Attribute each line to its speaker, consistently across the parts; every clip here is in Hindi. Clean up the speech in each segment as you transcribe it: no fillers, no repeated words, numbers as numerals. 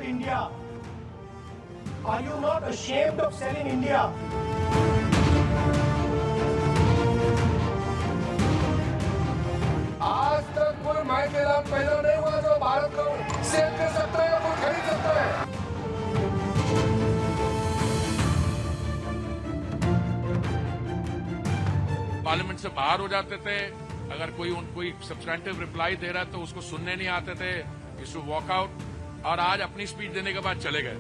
Speaker 1: sold India? Are you not ashamed of selling India?
Speaker 2: आज तक कोई मायके लाभ पैदा नहीं हुआ जो भारत को सेल कर सकता है या कोई खरीद सकता है।
Speaker 3: पार्लियामेंट से बाहर हो जाते थे, अगर कोई सब्सटेंटिव रिप्लाई दे रहा है तो उसको सुनने नहीं आते थे, इसको वॉकआउट, और आज अपनी स्पीच देने के बाद चले गए।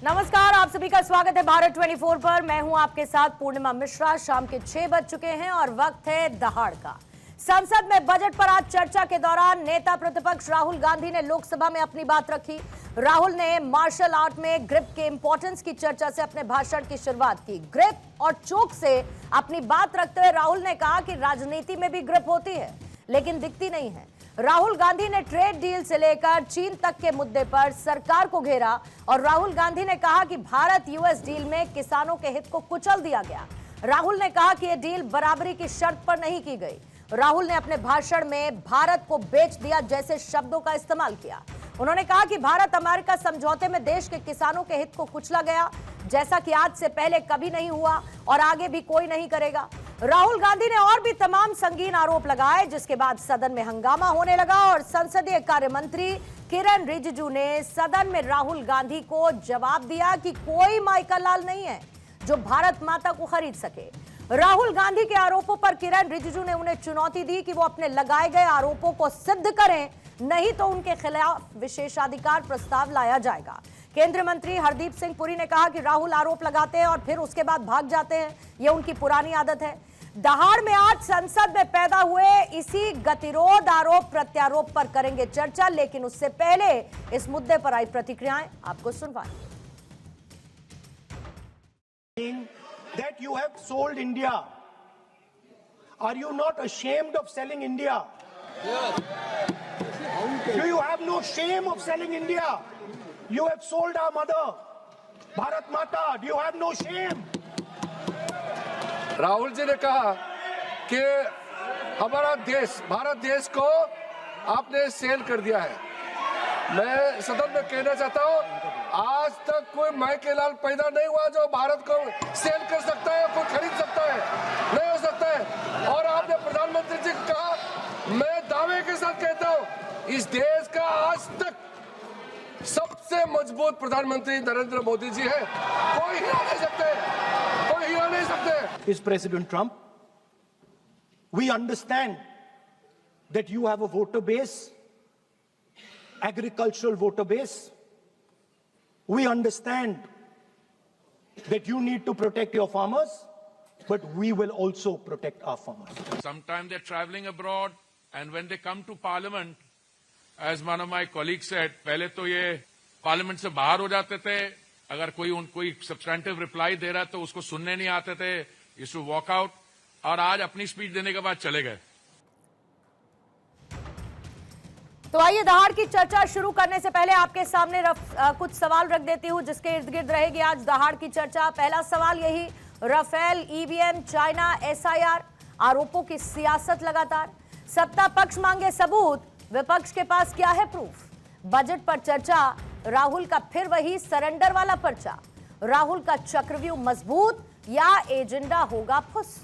Speaker 4: नमस्कार, आप सभी का स्वागत है भारत 24 पर। मैं हूं आपके साथ पूर्णिमा मिश्रा। शाम के 6 बज चुके हैं और वक्त है दहाड़ का। संसद में बजट पर आज चर्चा के दौरान नेता प्रतिपक्ष राहुल गांधी ने लोकसभा में अपनी बात रखी। राहुल ने मार्शल आर्ट में ग्रिप के इंपॉर्टेंस की चर्चा से अपने भाषण की शुरुआत की। ग्रिप और चोक से अपनी बात रखते हुए राहुल ने कहा कि राजनीति में भी ग्रिप होती है, लेकिन दिखती नहीं है। राहुल गांधी ने ट्रेड डील से लेकर चीन तक के मुद्दे पर सरकार को घेरा और राहुल गांधी ने कहा कि भारत यूएस डील में किसानों के हित को कुचल दिया गया। राहुल ने कहा कि यह डील बराबरी की शर्त पर नहीं की गई। राहुल ने अपने भाषण में भारत को बेच दिया जैसे शब्दों का इस्तेमाल किया। उन्होंने कहा कि भारत अमेरिका समझौते में देश के किसानों के हित को कुचला गया, जैसा कि आज से पहले कभी नहीं हुआ और आगे भी कोई नहीं करेगा। राहुल गांधी ने और भी तमाम संगीन आरोप लगाए, जिसके बाद सदन में हंगामा होने लगा और संसदीय कार्य मंत्री किरण रिजिजू ने सदन में राहुल गांधी को जवाब दिया कि कोई माइका लाल नहीं है जो भारत माता को खरीद सके। राहुल गांधी के आरोपों पर किरण रिजिजू ने उन्हें चुनौती दी कि वो अपने लगाए गए आरोपों को सिद्ध करें, नहीं तो उनके खिलाफ विशेषाधिकार प्रस्ताव लाया जाएगा। केंद्रीय मंत्री हरदीप सिंह पुरी ने कहा कि राहुल आरोप लगाते हैं और फिर उसके बाद भाग जाते हैं, यह उनकी पुरानी आदत है। दहाड़ में आज संसद में पैदा हुए इसी गतिरोध आरोप प्रत्यारोप पर करेंगे चर्चा, लेकिन उससे पहले इस मुद्दे पर आई प्रतिक्रियाएं आपको सुनवाएं।
Speaker 1: That you have sold India. Are you not ashamed of selling India? Do you have no shame of selling India? You have sold our mother, Bharat Mata. Do you have no shame?
Speaker 2: Rahul ji ने कहा कि हमारा देश, भारत देश को आपने सेल कर दिया है। मैं सदन में कहना चाहता हूँ, आज तक कोई मायके लाल पैदा नहीं हुआ जो भारत को सेल कर सकता है, कोई खरीद सकता है, नहीं हो सकता है। और आपने प्रधानमंत्री जी को कहा, मैं दावे के साथ कहता हूँ, इस देश का आज तक सबसे मजबूत प्रधानमंत्री नरेंद्र मोदी जी है। कोई हिला नहीं सकते, कोई हिला नहीं सकते।
Speaker 1: Is President Trump? We understand that you have a voter base, agricultural voter base. We understand that you need to protect your farmers, but we will also protect our farmers.
Speaker 3: Sometimes they're traveling abroad and when they come to parliament, as one of my colleagues said, पहले तो ये पार्लियामेंट से बाहर हो जाते थे, अगर कोई सब्सटेंटिव रिप्लाई दे रहा है तो उसको सुनने नहीं आते थे, इसको वॉकआउट, और आज अपनी स्पीच देने के बाद चले गए।
Speaker 4: तो आइए दहाड़ की चर्चा शुरू करने से पहले आपके सामने कुछ सवाल रख देती हूं जिसके इर्द गिर्द रहेगी आज दहाड़ की चर्चा। पहला सवाल यही, राफेल, ईवीएम, चाइना, एसआईआर आरोपों की सियासत लगातार। सत्ता पक्ष मांगे सबूत, विपक्ष के पास क्या है प्रूफ। बजट पर चर्चा, राहुल का फिर वही सरेंडर वाला पर्चा। राहुल का चक्रव्यूह मजबूत या एजेंडा होगा फुस।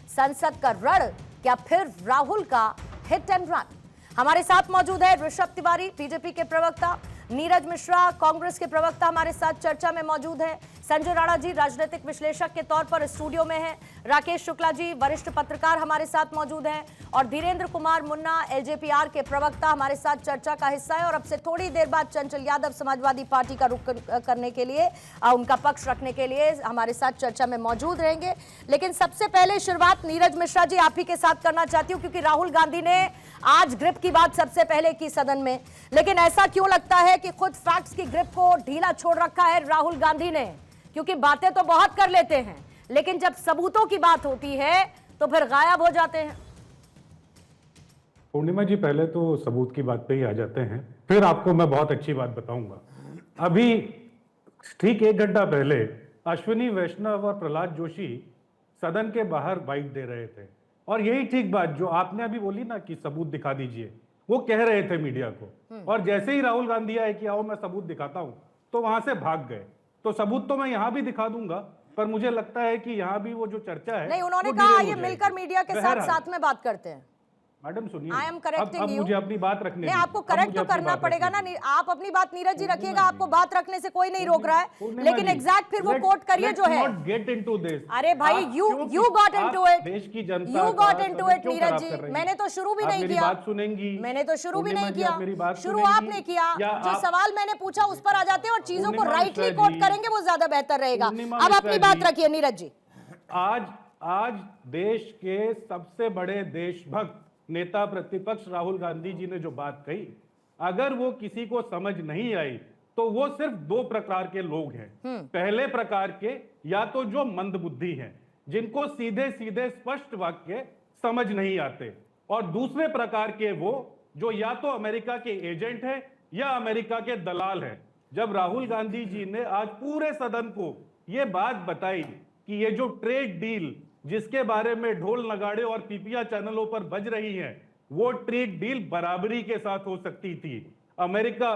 Speaker 4: संसद का रण, क्या फिर राहुल का हिट एंड रन। हमारे साथ मौजूद है ऋषभ तिवारी, बीजेपी के प्रवक्ता, नीरज मिश्रा, कांग्रेस के प्रवक्ता हमारे साथ चर्चा में मौजूद है, संजय राणा जी राजनीतिक विश्लेषक के तौर पर स्टूडियो में हैं, राकेश शुक्ला जी वरिष्ठ पत्रकार हमारे साथ मौजूद हैं और धीरेन्द्र कुमार मुन्ना एलजेपीआर के प्रवक्ता हमारे साथ चर्चा का हिस्सा है। और अब से थोड़ी देर बाद चंचल यादव समाजवादी पार्टी का रुख करने के लिए, उनका पक्ष रखने के लिए हमारे साथ चर्चा में मौजूद रहेंगे। लेकिन सबसे पहले शुरुआत नीरज मिश्रा जी आप ही के साथ करना चाहती हूँ, क्योंकि राहुल गांधी ने आज ग्रिप की बात सबसे पहले की सदन में, लेकिन ऐसा क्यों लगता है कि खुद फैक्ट्स की ग्रिप को ढीला छोड़ रखा है राहुल गांधी ने? क्योंकि बातें तो बहुत कर लेते हैं, लेकिन जब सबूतों की बात होती है तो फिर गायब हो जाते हैं।
Speaker 5: पूर्णिमा जी, पहले तो सबूत की बात पे ही आ जाते हैं। फिर आपको मैं बहुत अच्छी बात बताऊंगा। अभी ठीक 1 घंटा पहले अश्विनी वैष्णव और प्रहलाद जोशी सदन के बाहर बाइट दे रहे थे, और यही ठीक बात जो आपने अभी बोली ना कि सबूत दिखा दीजिए, वो कह रहे थे मीडिया को। और जैसे ही राहुल गांधी आए कि आओ मैं सबूत दिखाता हूं, तो वहां से भाग गए। तो सबूत तो मैं यहां भी दिखा दूंगा, पर मुझे लगता है कि यहां भी वो जो चर्चा है
Speaker 4: नहीं, उन्होंने
Speaker 5: वो
Speaker 4: कहा
Speaker 5: डिले हो
Speaker 4: ये
Speaker 5: जाएगी।
Speaker 4: मिलकर मीडिया के साथ साथ में बात करते हैं।
Speaker 5: मैडम सुनिए,
Speaker 4: I am
Speaker 5: अब
Speaker 4: correcting you.
Speaker 5: मुझे अपनी बात रखने
Speaker 4: नहीं,
Speaker 5: दीजिए।
Speaker 4: आपको
Speaker 5: अब
Speaker 4: करेक्ट
Speaker 5: मुझे
Speaker 4: तो
Speaker 5: अपनी
Speaker 4: करना
Speaker 5: बात
Speaker 4: पड़ेगा
Speaker 5: रखने
Speaker 4: ना।
Speaker 5: दीजिए।
Speaker 4: आप अपनी बात नीरज जी रखिएगा, आपको बात रखने से कोई नहीं रोक रहा है,
Speaker 5: पूर्णिमा
Speaker 4: लेकिन
Speaker 5: जी,
Speaker 4: एग्जैक्ट फिर वो
Speaker 5: let's-
Speaker 4: कोट करिए जो
Speaker 5: let's
Speaker 4: है।
Speaker 5: not get into this.
Speaker 4: अरे भाई,
Speaker 5: आप
Speaker 4: you
Speaker 5: क्यों-
Speaker 4: got
Speaker 5: आप
Speaker 4: into it.
Speaker 5: देश की जनता
Speaker 4: You
Speaker 5: का
Speaker 4: got into
Speaker 5: समय
Speaker 4: it,
Speaker 5: क्यों
Speaker 4: नीरज
Speaker 5: खराब
Speaker 4: जी।
Speaker 5: कर रही
Speaker 4: मैंने
Speaker 5: हैं?
Speaker 4: तो शुरू भी
Speaker 5: आप
Speaker 4: नहीं
Speaker 5: मेरी
Speaker 4: किया।
Speaker 5: बात सुनेंगी?
Speaker 4: मैंने तो शुरू भी
Speaker 5: पूर्णिमा
Speaker 4: नहीं
Speaker 5: जी,
Speaker 4: किया।
Speaker 5: आप मेरी बात
Speaker 4: शुरू
Speaker 5: सुनेंगी?
Speaker 4: आपने किया।
Speaker 5: या
Speaker 4: जो
Speaker 5: आप-
Speaker 4: सवाल मैंने पूछा उस पर आ जाते हैं और चीजों को
Speaker 5: पूर्णिमा
Speaker 4: राइटली
Speaker 5: मिश्रा
Speaker 4: कोट
Speaker 5: जी,
Speaker 4: करेंगे, वो ज्यादा बेहतर रहेगा।
Speaker 5: पूर्णिमा
Speaker 4: अब
Speaker 5: मिश्रा
Speaker 4: अपनी बात
Speaker 5: जी,
Speaker 4: रखिए नीरज जी।
Speaker 5: आज देश के सबसे बड़े देशभक्त नेता प्रतिपक्ष राहुल गांधी जी ने जो बात कही, अगर वो किसी को समझ नहीं आई तो वो सिर्फ 2 प्रकार के लोग हैं। पहले प्रकार के या तो जो मंदबुद्धि हैं, जिनको सीधे सीधे स्पष्ट वाक्य समझ नहीं आते, और दूसरे प्रकार के वो जो या तो अमेरिका के एजेंट हैं या अमेरिका के दलाल हैं। जब राहुल गांधी जी ने आज पूरे सदन को ये बात बताई कि ये जो ट्रेड डील जिसके बारे में ढोल नगाड़े और पीपीआर चैनलों पर बज रही हैं, वो ट्रेड डील बराबरी के साथ हो सकती थी। अमेरिका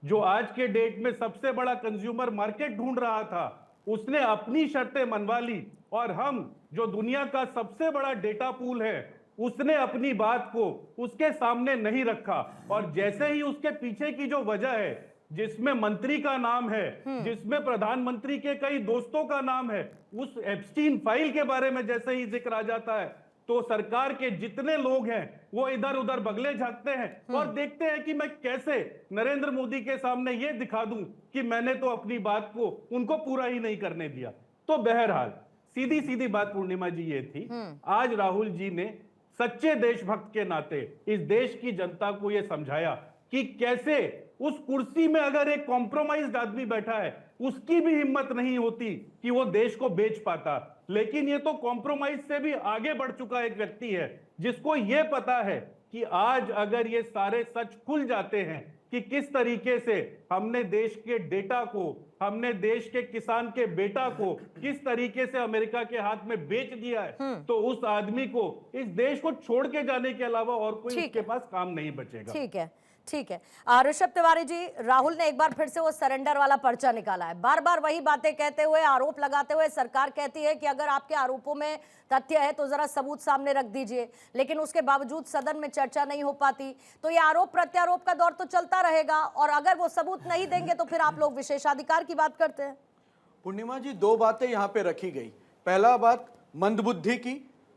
Speaker 5: जो आज के डेट में सबसे बड़ा कंज्यूमर मार्केट ढूंढ रहा था, उसने अपनी शर्तें मनवा ली, और हम जो दुनिया का सबसे बड़ा डेटा पूल है, उसने अपनी बात को उसके सामने नहीं रखा। और जैसे ही उसके पीछे की जो वजह है, जिसमें मंत्री का नाम है, जिसमें प्रधानमंत्री के कई दोस्तों का नाम है, उस एप्स्टीन फाइल के बारे में जैसे ही जिक्र आ जाता है, तो सरकार के जितने लोग हैं वो इधर उधर बगले झांकते हैं और देखते हैं कि मैं कैसे नरेंद्र मोदी के सामने ये दिखा दूं कि मैंने तो अपनी बात को उनको पूरा ही नहीं करने दिया। तो बहरहाल सीधी सीधी बात पूर्णिमा जी ये थी, आज राहुल जी ने सच्चे देशभक्त के नाते इस देश की जनता को यह समझाया कि कैसे उस कुर्सी में अगर एक कॉम्प्रोमाइज्ड आदमी बैठा है, उसकी भी हिम्मत नहीं होती कि वो देश को बेच पाता। लेकिन ये तो कॉम्प्रोमाइज से भी आगे बढ़ चुका एक व्यक्ति है, जिसको ये पता है कि आज अगर ये सारे सच खुल जाते हैं कि किस तरीके से हमने देश के डेटा को, हमने देश के किसान के बेटा को किस तरीके से अमेरिका के हाथ में बेच दिया है, तो उस आदमी को इस देश को छोड़ के जाने के अलावा और कोई उसके पास काम नहीं बचेगा।
Speaker 4: ठीक है, ठीक है। ऋषभ तिवारी जी, राहुल ने एक बार फिर से वो सरेंडर वाला पर्चा निकाला है, बार बार वही बातें कहते हुए, आरोप लगाते हुए। सरकार कहती है कि अगर आपके आरोपों में तथ्य है तो जरा सबूत सामने रख दीजिए, लेकिन उसके बावजूद सदन में चर्चा नहीं हो पाती। तो ये आरोप प्रत्यारोप का दौर तो चलता रहेगा, और अगर वो सबूत नहीं देंगे तो फिर आप लोग विशेषाधिकार की बात करते हैं।
Speaker 6: पूर्णिमा जी, 2 बातें यहाँ पे रखी गई। पहला बात मंदबुद्धि की,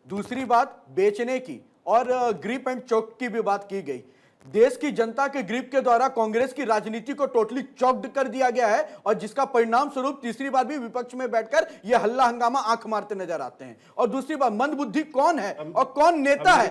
Speaker 6: दूसरी बात बेचने की, और ग्रिप एंड चौक की भी बात की गई। देश की जनता के ग्रिप के द्वारा कांग्रेस की राजनीति को टोटली चौक्ड कर दिया गया है, और जिसका परिणाम स्वरूप तीसरी बार भी विपक्ष में बैठकर ये हल्ला हंगामा आंख मारते नजर आते हैं। और दूसरी बात, मंदबुद्धि कौन है और कौन नेता है?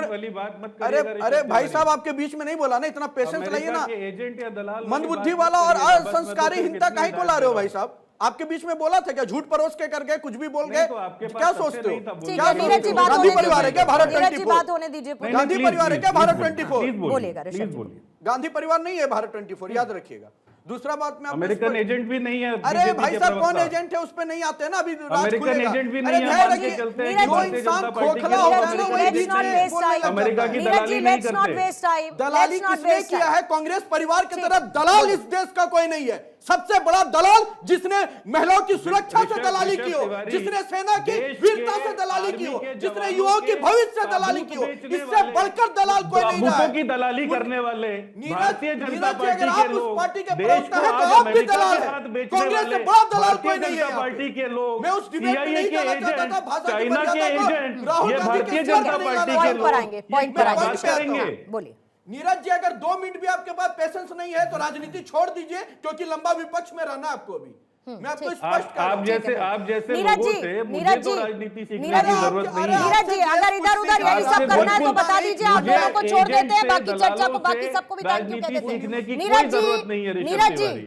Speaker 5: वाली बात मत
Speaker 6: अरे
Speaker 5: करिएगा
Speaker 6: अरे
Speaker 5: ऋषभ
Speaker 6: भाई
Speaker 5: तिवारी।
Speaker 6: साहब, आपके बीच में नहीं बोला ना, इतना पेशेंस लाइए ना।
Speaker 5: एजेंट या दलाल
Speaker 6: मंदबुद्धि वाला और असंस्कारी हिंसा काहे को ला रहे हो भाई साहब? आपके बीच में बोला था क्या? झूठ परोस के कर गए, कुछ भी बोल गए, क्या सोचते हो?
Speaker 4: ठीक
Speaker 6: क्या
Speaker 4: है, नीरज जी
Speaker 6: सोचते हो?
Speaker 4: बात
Speaker 6: गांधी
Speaker 4: होने
Speaker 6: परिवार है क्या भारत
Speaker 4: दीजिए, नीरज जी
Speaker 6: 24?
Speaker 4: बात होने दीजिए।
Speaker 6: गांधी परिवार है क्या भारत 24?
Speaker 4: बोलिएगा ऋषभ जी।
Speaker 5: बोलिए।
Speaker 6: गांधी परिवार नहीं है भारत 24, याद रखिएगा। दूसरा बात में
Speaker 5: अमेरिकन एजेंट भी नहीं है।
Speaker 6: अरे
Speaker 5: बीजेपी
Speaker 6: भाई
Speaker 5: के
Speaker 6: साहब, कौन
Speaker 5: प्रवक्ता।
Speaker 6: एजेंट है उस पे नहीं आते ना, अभी राज
Speaker 5: अमेरिकन
Speaker 6: खुलेगा।
Speaker 5: एजेंट भी
Speaker 6: अरे
Speaker 5: नहीं है,
Speaker 6: धैर्य
Speaker 5: मान के
Speaker 6: रखिए,
Speaker 5: चलते हैं
Speaker 4: नीरज
Speaker 5: कि
Speaker 6: जो
Speaker 5: भारतीय
Speaker 6: इंसान
Speaker 5: जनता पार्टी के
Speaker 6: खोखला
Speaker 5: लोग
Speaker 6: होगा
Speaker 4: नीरज
Speaker 6: ना,
Speaker 4: जी,
Speaker 6: वही
Speaker 4: let's
Speaker 6: बीच
Speaker 4: not
Speaker 6: में
Speaker 4: waste
Speaker 6: बोलने
Speaker 4: time.
Speaker 6: लग
Speaker 5: अमेरिका की
Speaker 6: जाता है।
Speaker 4: नीरज जी,
Speaker 5: दलाली नहीं
Speaker 4: let's not
Speaker 5: करते।
Speaker 4: waste time.
Speaker 6: दलाली
Speaker 4: Let's not
Speaker 6: किसने
Speaker 4: waste
Speaker 6: किया
Speaker 4: time.
Speaker 6: है? कांग्रेस परिवार की
Speaker 4: ठीक,
Speaker 6: तरह दलाल
Speaker 4: बोलिए।
Speaker 6: इस देश का कोई नहीं है। सबसे बड़ा दलाल जिसने महिलाओं की सुरक्षा से
Speaker 5: ऋषभ
Speaker 6: दलाली की हो,
Speaker 5: तिवारी,
Speaker 6: जिसने सेना की
Speaker 5: देश
Speaker 6: वीरता
Speaker 5: के
Speaker 6: से दलाली की हो,
Speaker 5: आर्मी के
Speaker 6: जिसने
Speaker 5: जवानों
Speaker 6: युवाओं की
Speaker 5: के
Speaker 6: भविष्य से दलाली
Speaker 5: ताबूत
Speaker 6: की हो,
Speaker 5: बेचने
Speaker 6: इससे
Speaker 5: वाले,
Speaker 6: बढ़कर दलाल कोई नहीं रहा
Speaker 5: ताबूतों
Speaker 6: है।
Speaker 5: की दलाली करने वाले भारतीय जनता
Speaker 6: नीरज जी,
Speaker 5: पार्टी
Speaker 6: अगर
Speaker 5: के
Speaker 6: आप उस
Speaker 5: लोग
Speaker 6: पार्टी के
Speaker 5: देश
Speaker 6: प्रवक्ता
Speaker 5: को
Speaker 6: हैं, तो
Speaker 5: आज
Speaker 6: आप भी
Speaker 5: अमेरिका
Speaker 6: दलाल
Speaker 5: के
Speaker 6: हैं।
Speaker 5: साथ बेचने
Speaker 6: कांग्रेस से
Speaker 5: वाले
Speaker 6: बड़ा दलाल कोई
Speaker 5: भारतीय
Speaker 6: नहीं है
Speaker 5: जनता
Speaker 6: यहाँ पे।
Speaker 5: पार्टी के लोग,
Speaker 6: मैं उस डिबेट में
Speaker 5: CIA
Speaker 6: नहीं
Speaker 5: के
Speaker 6: जाना चाहता था,
Speaker 5: एजेंट,
Speaker 6: भाषा की
Speaker 5: चाइना के
Speaker 6: मर्यादा को
Speaker 5: एजेंट,
Speaker 6: राहुल
Speaker 5: ये
Speaker 6: गांधी
Speaker 5: भारतीय
Speaker 6: के
Speaker 5: जनता
Speaker 6: साथ नहीं
Speaker 5: पार्टी
Speaker 6: लगा
Speaker 5: के
Speaker 4: पॉइंट
Speaker 5: लोग
Speaker 4: पर आएंगे, पॉइंट पर
Speaker 6: मैं
Speaker 4: आएंगे।
Speaker 6: बात करेंगे।
Speaker 4: बोलिए।
Speaker 6: नीरज जी, अगर 2 मिनट भी आपके पास पेशेंस नहीं है तो राजनीति छोड़ दीजिए, क्योंकि लंबा विपक्ष में रहना आपको अभी। मैं आपको
Speaker 4: ठीक।
Speaker 6: स्पष्ट कर रहा हूं।
Speaker 5: आप जैसे
Speaker 4: नीरज
Speaker 5: लोगों
Speaker 4: जी,
Speaker 5: से मुझे
Speaker 4: नीरज
Speaker 5: तो
Speaker 4: जी,
Speaker 5: राजनीति सीखने
Speaker 4: नीरज
Speaker 5: की
Speaker 4: जी,
Speaker 5: जरूरत नहीं है।
Speaker 4: नीरज जी, अगर इधर उधर यही सब करना है तो बता दीजिए, आप दोनों को छोड़ देते हैं, बाकी चर्चा को, बाकी सबको भी थैंक यू कह देते हैं।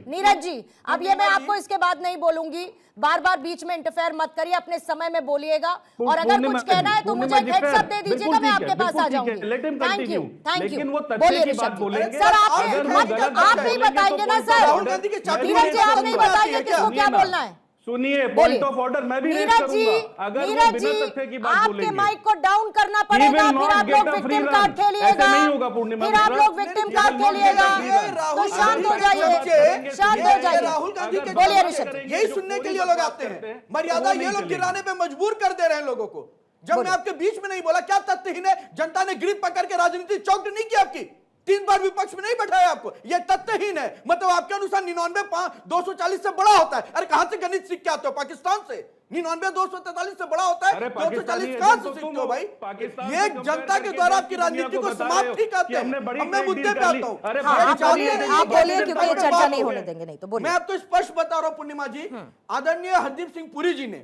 Speaker 4: नीरज जी, अब ये मैं आपको इसके बाद नहीं बोलूंगी, बार बार बीच में इंटरफेयर मत करिए, अपने समय में बोलिएगा, और अगर कुछ कहना है तो मुझे हेड्स अप दे दीजिएगा, मैं आपके पास आ जाऊंगी। Thank you, thank you. बोलिए ऋषभ जी। सर आप नहीं बताएंगे ना सर,
Speaker 6: राहुल गांधी के चाबी
Speaker 4: नीरज जी आप नहीं बताएंगे किसको क्या बोलना है।
Speaker 5: सुनिए, पॉइंट ऑफ ऑर्डर मैं भी रेज करूंगा। अगर वो बिना तथ्य की बात
Speaker 4: आपके
Speaker 5: बोलेंगे,
Speaker 4: माइक को डाउन करना पड़ेगा, फिर आप लोग विक्टिम कार्ड खेलिएगा,
Speaker 5: नहीं होगा पूर्णिमा,
Speaker 4: फिर आप लोग विक्टिम कार्ड खेलिएगा, तो शांत हो जाइए, शांत हो जाइए।
Speaker 6: राहुल गांधी के
Speaker 4: बोलिए ऋषभ।
Speaker 6: यही सुनने के लिए लोग आते हैं, मर्यादा ये लोग गिराने पे मजबूर कर दे रहे हैं लोगों को। जब मैं आपके बीच में नहीं बोला, क्या तथ्यहीन है? जनता ने ग्रिप पकड़ के राजनीति चौकट नहीं की आपकी, 3 बार विपक्ष में नहीं बैठाया आपको, यह तथ्यहीन है। मतलब आपके अनुसार 99 240 से बड़ा होता है। अरे कहां से गणित सीख के आते हो? पाकिस्तान से 99 243 से बड़ा होता है, 240 कहां से सीखते हो भाई? ये जनता के द्वारा आपकी राजनीति को समाप्त ही करते हैं। अब मैं मुद्दे पे आता हूं।
Speaker 4: आप बोलिए, क्योंकि ये चर्चा नहीं होने देंगे, नहीं तो बोलिए।
Speaker 6: मैं आपको स्पष्ट बता रहा हूं पूर्णिमा जी, आदरणीय हरदीप सिंह पुरी जी ने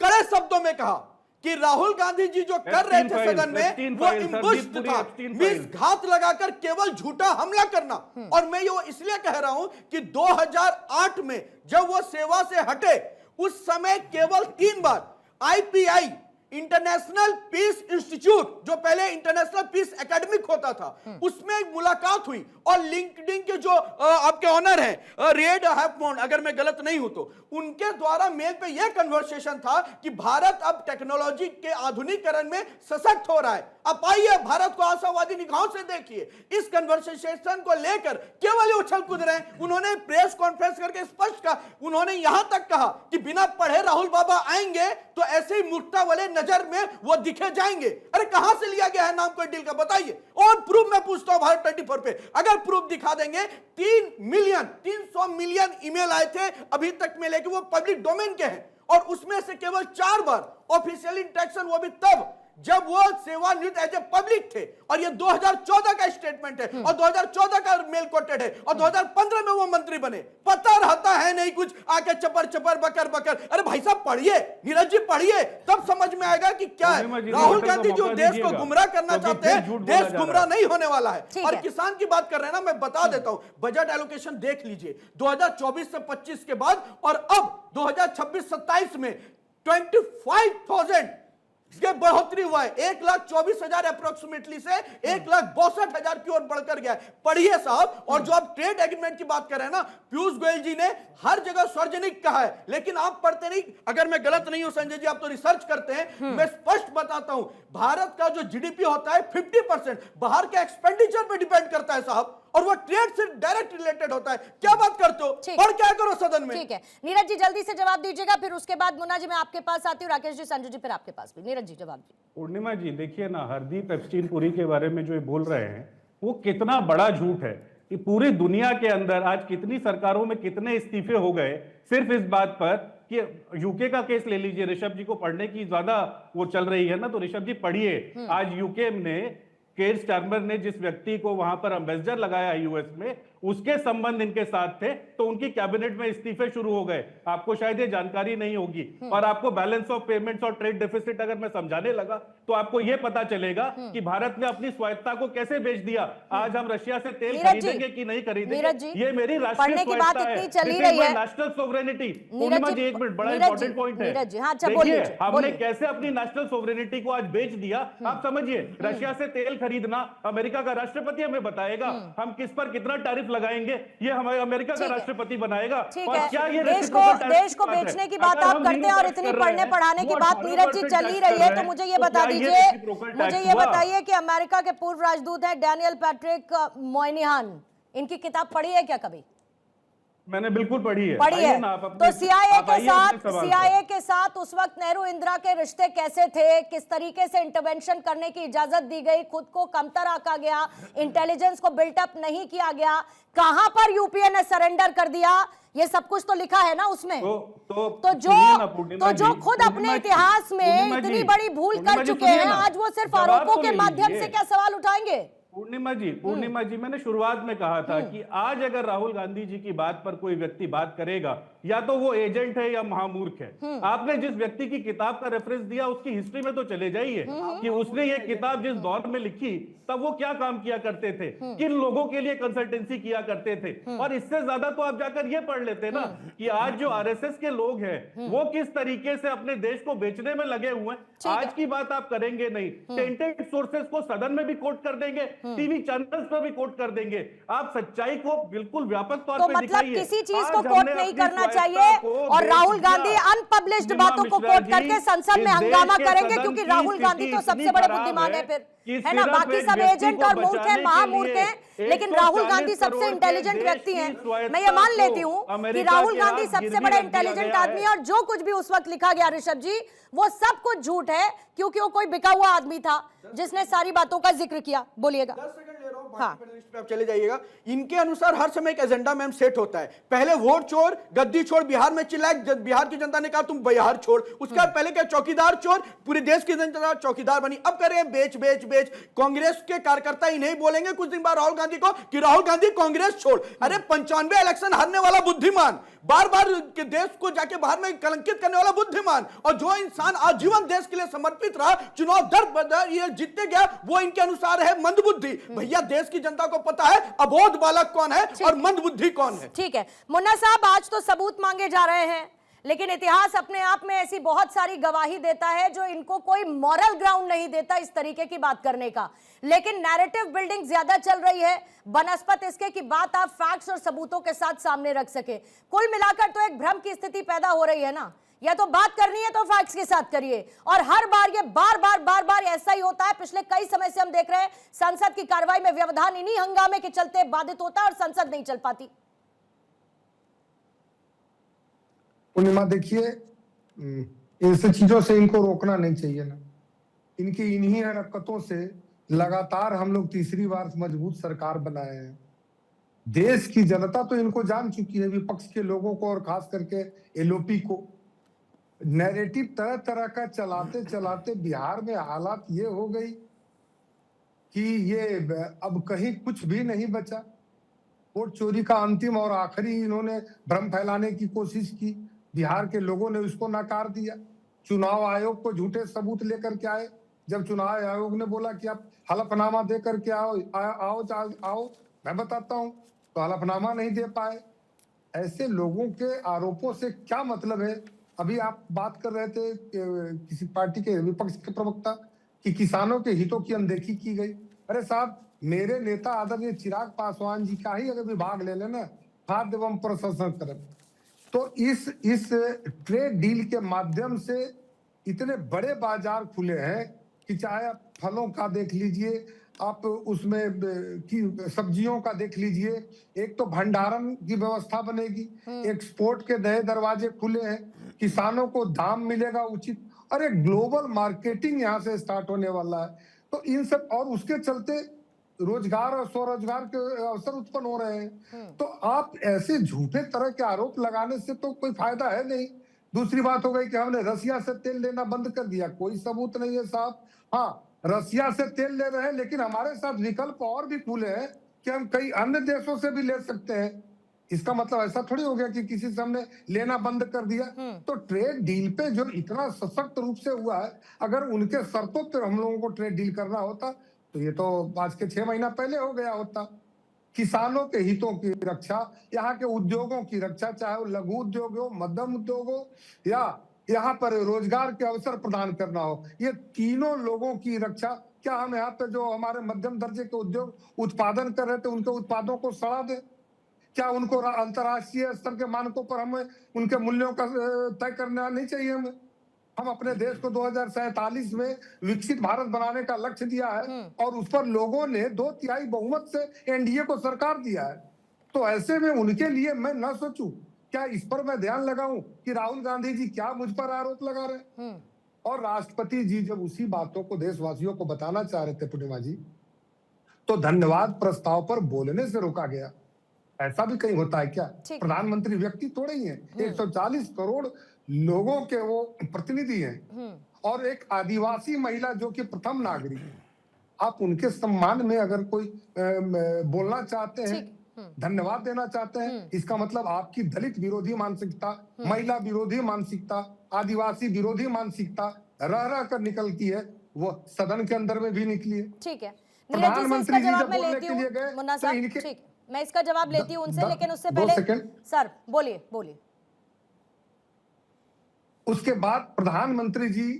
Speaker 6: कड़े शब्दों में कहा कि राहुल गांधी जी जो कर रहे थे सदन में वो इम्बुश्ड था, घात लगाकर केवल झूठा हमला करना। और मैं ये इसलिए कह रहा हूं कि 2008 में जब वो सेवा से हटे, उस समय केवल 3 बार IPI इंटरनेशनल पीस इंस्टीट्यूट, जो पहले इंटरनेशनल पीस एकेडमिक होता था, उसमें एक मुलाकात हुई। और लिंक्डइन के जो आपके ऑनर हैं रेड हैफमोंड, अगर मैं गलत नहीं हूं तो, उनके द्वारा मेल पे यह कन्वर्सेशन था कि भारत अब टेक्नोलॉजी के आधुनिकीकरण में सशक्त हो रहा है। अब आइए भारत को आशावादी निगाहों से देखिए। इस कन्वर्सेशन को लेकर केवल ये उछल कूद रहे हैं। उन्होंने प्रेस कॉन्फ्रेंस करके स्पष्ट कहा, उन्होंने यहां तक कहा कि बिना पढ़े राहुल बाबा आएंगे तो ऐसे ही मूर्खता वाले नजर में वो दिखे जाएंगे। अरे कहां से लिया गया है नाम कोई डील का, बताइए। और प्रूफ मैं पूछता हूं भारत 24 पे, अगर प्रूफ दिखा देंगे। 300 मिलियन ईमेल आए थे अभी तक में, लेकिन वो पब्लिक डोमेन के हैं, और उसमें से केवल 4 बार ऑफिशियल इंटरेक्शन, वो भी तब जब वो सेवानिवृत्त एज ए पब्लिक थे। और ये 2014 का स्टेटमेंट है, और 2014 का मेल कोटेड है, और 2015 में वो मंत्री बने। पता रहता है नहीं कुछ, आके चपर चपर बकर बकर। अरे भाई साहब पढ़िए, नीरज जी पढ़िए, तब समझ में आएगा कि क्या है। राहुल गांधी जो देश को गुमराह करना चाहते हैं, देश गुमराह नहीं होने वाला है। और किसान की बात कर रहे हैं ना, मैं बता देता हूं, बजट एलोकेशन देख लीजिए 2024 से 25 के बाद, और अब 2026-27 में 25,000 इसके बढ़ोतरी हुआ है। 1,24,000 अप्रोक्सीमेटली से 1,62,000 की ओर बढ़कर गया है। पढ़िए साहब। और जो आप ट्रेड एग्रीमेंट की बात कर रहे हैं ना, पीयूष गोयल जी ने हर जगह सार्वजनिक कहा है, लेकिन आप पढ़ते नहीं। अगर मैं गलत नहीं हूं संजय जी, आप तो रिसर्च करते हैं, मैं स्पष्ट बताता हूं, भारत का जो जीडीपी होता है 50% बाहर के एक्सपेंडिचर पे डिपेंड करता है साहब, और वो ट्रेड से डायरेक्ट रिलेटेड होता है। क्या बात करते हो? और क्या करो सदन में।
Speaker 4: ठीक है नीरज जी, जल्दी से जवाब दीजिएगा, फिर उसके बाद मुन्ना जी मैं आपके पास आती हूँ, राकेश जी, संजू जी, फिर आपके पास भी। नीरज जी जवाब दीजिए।
Speaker 5: पूर्णिमा जी देखिए ना, हरदीप एप्स्टीन पुरी के बारे में जो ये बोल रहे हैं वो कितना बड़ा झूठ है कि पूरी दुनिया के अंदर आज कितनी सरकारों में कितने इस्तीफे हो गए सिर्फ इस बात पर कि यूके का केस ले लीजिए। ऋषभ जी को पढ़ने की ज्यादा वो चल रही है ना, तो ऋषभ जी पढ़िए। आज यूके ने केयर स्टारमर ने जिस व्यक्ति को वहां पर एम्बेसडर लगाया यूएस में, उसके संबंध इनके साथ थे, तो उनकी कैबिनेट में इस्तीफे शुरू हो गए। आपको शायद ये जानकारी नहीं होगी। और आपको बैलेंस ऑफ पेमेंट्स और ट्रेड डेफिसिट अगर मैं समझाने लगा तो आपको यह पता चलेगा कि भारत ने अपनी स्वायत्ता को कैसे बेच दिया। आज हम रशिया से तेल खरीदेंगे कि नहीं खरीदेंगे, ये मेरी राष्ट्रीय स्वायत्ता है, नेशनल सोवरेनिटी। पूर्णिमा जी एक मिनट, बड़ा इंपॉर्टेंट पॉइंट है। देखिए हमने कैसे अपनी नेशनल सोवरेनिटी को आज बेच दिया। आप समझिए, रशिया से तेल खरीदना अमेरिका का राष्ट्रपति हमें बताएगा, हम किस पर कितना टैरिफ लगाएंगे ये हमारे अमेरिका का राष्ट्रपति बनाएगा। और क्या ये
Speaker 4: देश को बेचने की बात आप करते हैं और इतनी पढ़ने पढ़ाने की बात नीरज जी चल ही रही है, तो मुझे ये बता दीजिए, मुझे ये बताइए कि अमेरिका के पूर्व राजदूत हैं डैनियल पैट्रिक मोयनिहान, इनकी किताब पढ़ी है क्या कभी?
Speaker 5: मैंने बिल्कुल पढ़ी है।
Speaker 4: तो सीआईए के साथ उस वक्त नेहरू इंदिरा के रिश्ते कैसे थे, किस तरीके से इंटरवेंशन करने की इजाजत दी गई, खुद को कमतर आका गया, इंटेलिजेंस को बिल्टअप नहीं किया गया, कहां पर यूपीए ने सरेंडर कर दिया, ये सब कुछ तो लिखा है ना उसमें। तो जो खुद अपने इतिहास में इतनी बड़ी भूल कर चुके हैं, आज वो सिर्फ आरोपों के माध्यम से क्या सवाल उठाएंगे?
Speaker 5: पूर्णिमा जी, मैंने शुरुआत में कहा था कि आज अगर राहुल गांधी जी की बात पर कोई व्यक्ति बात करेगा, या तो वो एजेंट है या महामूर्ख है। आपने जिस व्यक्ति की किताब का रेफरेंस दिया, उसकी हिस्ट्री में तो चले जाइए कि उसने ये किताब जिस दौर में लिखी तब वो क्या काम किया करते थे, किन लोगों के लिए कंसल्टेंसी किया करते थे। और इससे ज्यादा तो आप जाकर ये पढ़ लेते ना कि आज जो आरएसएस के लोग हैं वो किस तरीके से अपने देश को बेचने में लगे हुए हैं। आज की बात आप करेंगे नहीं, टेंटेड सोर्सेस को सदन में भी कोट कर देंगे, टीवी चैनल्स पर भी कोट कर देंगे। आप सच्चाई को बिल्कुल व्यापक तौर
Speaker 4: तो
Speaker 5: पर
Speaker 4: मतलब
Speaker 5: दिखाइए।
Speaker 4: किसी चीज
Speaker 5: आज
Speaker 4: को कोट
Speaker 5: हमने
Speaker 4: नहीं
Speaker 5: अपनी
Speaker 4: करना
Speaker 5: स्वायत्तता
Speaker 4: चाहिए
Speaker 5: को
Speaker 4: और
Speaker 5: बेच
Speaker 4: राहुल
Speaker 5: दिया।
Speaker 4: गांधी अनपब्लिश्ड
Speaker 5: पूर्णिमा
Speaker 4: बातों को
Speaker 5: मिश्रा
Speaker 4: कोट करके
Speaker 5: जी,
Speaker 4: संसद में
Speaker 5: इस
Speaker 4: हंगामा
Speaker 5: देश के
Speaker 4: करेंगे,
Speaker 5: सदन
Speaker 4: क्योंकि
Speaker 5: की
Speaker 4: राहुल गांधी तो
Speaker 5: स्थिति
Speaker 4: सबसे
Speaker 5: इतनी
Speaker 4: बड़े
Speaker 5: खराब
Speaker 4: बुद्धिमान है फिर,
Speaker 5: कि
Speaker 4: है ना।
Speaker 5: सिर्फ
Speaker 4: बाकी
Speaker 5: एक
Speaker 4: सब
Speaker 5: व्यक्ति
Speaker 4: एजेंट
Speaker 5: को
Speaker 4: और मूर्ख
Speaker 5: बचाने
Speaker 4: हैं,
Speaker 5: के
Speaker 4: महामूर्ख
Speaker 5: लिए
Speaker 4: हैं, लेकिन राहुल
Speaker 5: 140
Speaker 4: गांधी सबसे
Speaker 5: करोड़ के
Speaker 4: इंटेलिजेंट
Speaker 5: देश
Speaker 4: व्यक्ति
Speaker 5: की
Speaker 4: हैं। मैं
Speaker 5: स्वायत्तता
Speaker 4: ये मान
Speaker 5: को
Speaker 4: लेती हूँ कि
Speaker 5: अमेरिका
Speaker 4: राहुल
Speaker 5: के
Speaker 4: गांधी
Speaker 5: हाथ
Speaker 4: सबसे
Speaker 5: गिरवी
Speaker 4: बड़ा
Speaker 5: रख दिया
Speaker 4: इंटेलिजेंट
Speaker 5: गया
Speaker 4: आदमी
Speaker 5: है।
Speaker 4: है, और जो कुछ भी उस वक्त लिखा गया ऋषभ जी, वो सब कुछ झूठ है, क्योंकि वो कोई बिका हुआ आदमी था जिसने सारी बातों का जिक्र किया। बोलिएगा।
Speaker 6: 10 सेकंड ले रहा हूं,
Speaker 4: हाँ।
Speaker 6: बाकी पैनलिस्ट पे आप चले जाइएगा। इनके अनुसार हर समय एक एजेंडा मैम सेट होता है। पहले वोट चोर, गद्दी छोड़, बिहार में चिल्लाए, बिहार की जनता ने कहा तुम बिहार छोड़। उसके बाद पहले क्या, चौकीदार चोर, पूरे देश की जनता चौकीदार बनी। अब कह रहे हैं बेच बेच बेच। कांग्रेस के कार्यकर्ता ही नहीं बोलेंगे कुछ दिन बाद राहुल गांधी को कि राहुल गांधी कांग्रेस छोड़। अरे 95 इलेक्शन हारने वाला बुद्धिमान, बार बार के देश को जाके बाहर में कलंकित करने वाला बुद्धिमान, और जो इंसान आजीवन देश के लिए समर्पित रहा, चुनाव दर बदर ये जीतते गया, वो इनके अनुसार है मंदबुद्धि। भैया देश की जनता को पता है अबोध बालक कौन है और मंदबुद्धि कौन है।
Speaker 4: ठीक है मुन्ना साहब, आज तो सबूत मांगे जा रहे हैं, लेकिन इतिहास अपने आप में ऐसी बहुत सारी गवाही देता है जो इनको कोई मॉरल ग्राउंड नहीं देता इस तरीके की बात करने का। लेकिन नैरेटिव बिल्डिंग ज्यादा चल रही है बनस्पत इसके कि बात आप फैक्ट्स और सबूतों के साथ सामने रख सके। कुल मिलाकर तो एक भ्रम की स्थिति पैदा हो रही है ना। या तो बात करनी है तो फैक्ट्स के साथ करिए, और हर बार ये बार बार ऐसा ही होता है। पिछले कई समय से हम देख रहे हैं संसद की कार्रवाई में व्यवधान इन्हीं हंगामे के चलते बाधित होता है और संसद नहीं चल पाती।
Speaker 7: पूर्णिमा देखिए, ऐसी चीजों से इनको रोकना नहीं चाहिए ना। इनकी इन्हीं हरकतों से लगातार हम लोग तीसरी बार मजबूत सरकार बनाए हैं। देश की जनता तो इनको जान चुकी है, विपक्ष के लोगों को और खास करके एलओपी को। नैरेटिव तरह तरह का चलाते चलाते बिहार में हालात ये हो गई कि ये अब कहीं कुछ भी नहीं बचा। वोट चोरी का अंतिम और आखिरी इन्होंने भ्रम फैलाने की कोशिश की, बिहार के लोगों ने उसको नकार दिया। चुनाव आयोग को झूठे सबूत लेकर के आए। जब चुनाव आयोग ने बोला कि आप हलफनामा दे करके आओ मैं बताता हूं, तो हलफनामा नहीं दे पाए। ऐसे लोगों के आरोपों से क्या मतलब है। अभी आप बात कर रहे थे किसी पार्टी के विपक्ष के प्रवक्ता कि किसानों के हितों की अनदेखी की गई। अरे साहब, मेरे नेता आदरणीय चिराग पासवान जी का ही अगर विभाग ले लेना, खाद्य एवं प्रसंस्करण, तो इस ट्रेड डील के माध्यम से इतने बड़े बाजार खुले हैं कि चाहे आप फलों का देख लीजिए, आप उसमें की सब्जियों का देख लीजिए, एक तो भंडारण की व्यवस्था बनेगी, एक्सपोर्ट के नए दरवाजे खुले हैं, किसानों को दाम मिलेगा उचित, और एक ग्लोबल मार्केटिंग यहाँ से स्टार्ट होने वाला है। तो इन सब, और उसके चलते रोजगार और स्वरोजगार के अवसर उत्पन्न हो रहे हैं। तो आप ऐसे झूठे तरह के आरोप लगाने से तो कोई फायदा है नहीं। दूसरी बात हो गई कि हमने रसिया से तेल लेना बंद कर दिया, कोई सबूत नहीं है साहब। हाँ, रसिया से तेल ले रहे हैं, लेकिन हमारे साथ विकल्प और भी खुले हैं कि हम कई अन्य देशों से भी ले सकते हैं। इसका मतलब ऐसा थोड़ी हो गया कि किसी से हमने लेना बंद कर दिया। तो ट्रेड डील पे जो इतना सशक्त रूप से हुआ है, अगर उनके शर्तों पर हम लोगों को ट्रेड डील करना होता तो ये तो आज के 6 महीना पहले हो गया होता। किसानों के हितों की रक्षा, यहाँ के उद्योगों की रक्षा, चाहे वो लघु उद्योग हो, मध्यम उद्योग हो, या यहाँ पर रोजगार के अवसर प्रदान करना हो, ये तीनों लोगों की रक्षा। क्या हम यहाँ पे जो हमारे मध्यम दर्जे के उद्योग उत्पादन कर रहे थे, उनके उत्पादों को सड़ा दे? क्या उनको अंतर्राष्ट्रीय स्तर के मानकों पर हमें उनके मूल्यों का तय करना नहीं चाहिए? हम अपने देश को 2047 में विकसित भारत बनाने का लक्ष्य दिया है, और उस पर लोगों ने 2/3 बहुमत से एनडीए को सरकार दिया है। तो ऐसे में उनके लिए मैं न सोचूं, क्या इस पर मैं ध्यान लगाऊं कि राहुल गांधी जी क्या मुझ पर आरोप लगा रहे हैं? और राष्ट्रपति जी जब उसी बातों को देशवासियों को बताना चाह रहे थे पूर्णिमा जी, तो धन्यवाद प्रस्ताव पर बोलने से रोका गया। ऐसा भी कहीं होता है क्या? प्रधानमंत्री व्यक्ति थोड़े ही हैं, 140 करोड़ लोगों के वो प्रतिनिधि हैं, और एक आदिवासी महिला जो कि प्रथम नागरिक। आप उनके सम्मान में अगर कोई बोलना चाहते हैं,
Speaker 4: ठीक,
Speaker 7: धन्यवाद देना चाहते हैं, इसका मतलब आपकी दलित विरोधी मानसिकता, महिला विरोधी मानसिकता, आदिवासी विरोधी मानसिकता रह रह कर निकलती है, वो सदन के अंदर में भी निकली है।
Speaker 4: ठीक है, नीरज जी से इसका जवाब मैं लेती हूँ। मुन्ना
Speaker 7: तो
Speaker 4: साहब,
Speaker 7: इनके
Speaker 4: ठीक, मैं इसका जवाब लेती हूँ उनसे, लेकिन उससे
Speaker 7: 2
Speaker 4: पहले
Speaker 7: सेकंड।
Speaker 4: सर बोलिए बोलिए।
Speaker 7: उसके बाद प्रधानमंत्री जी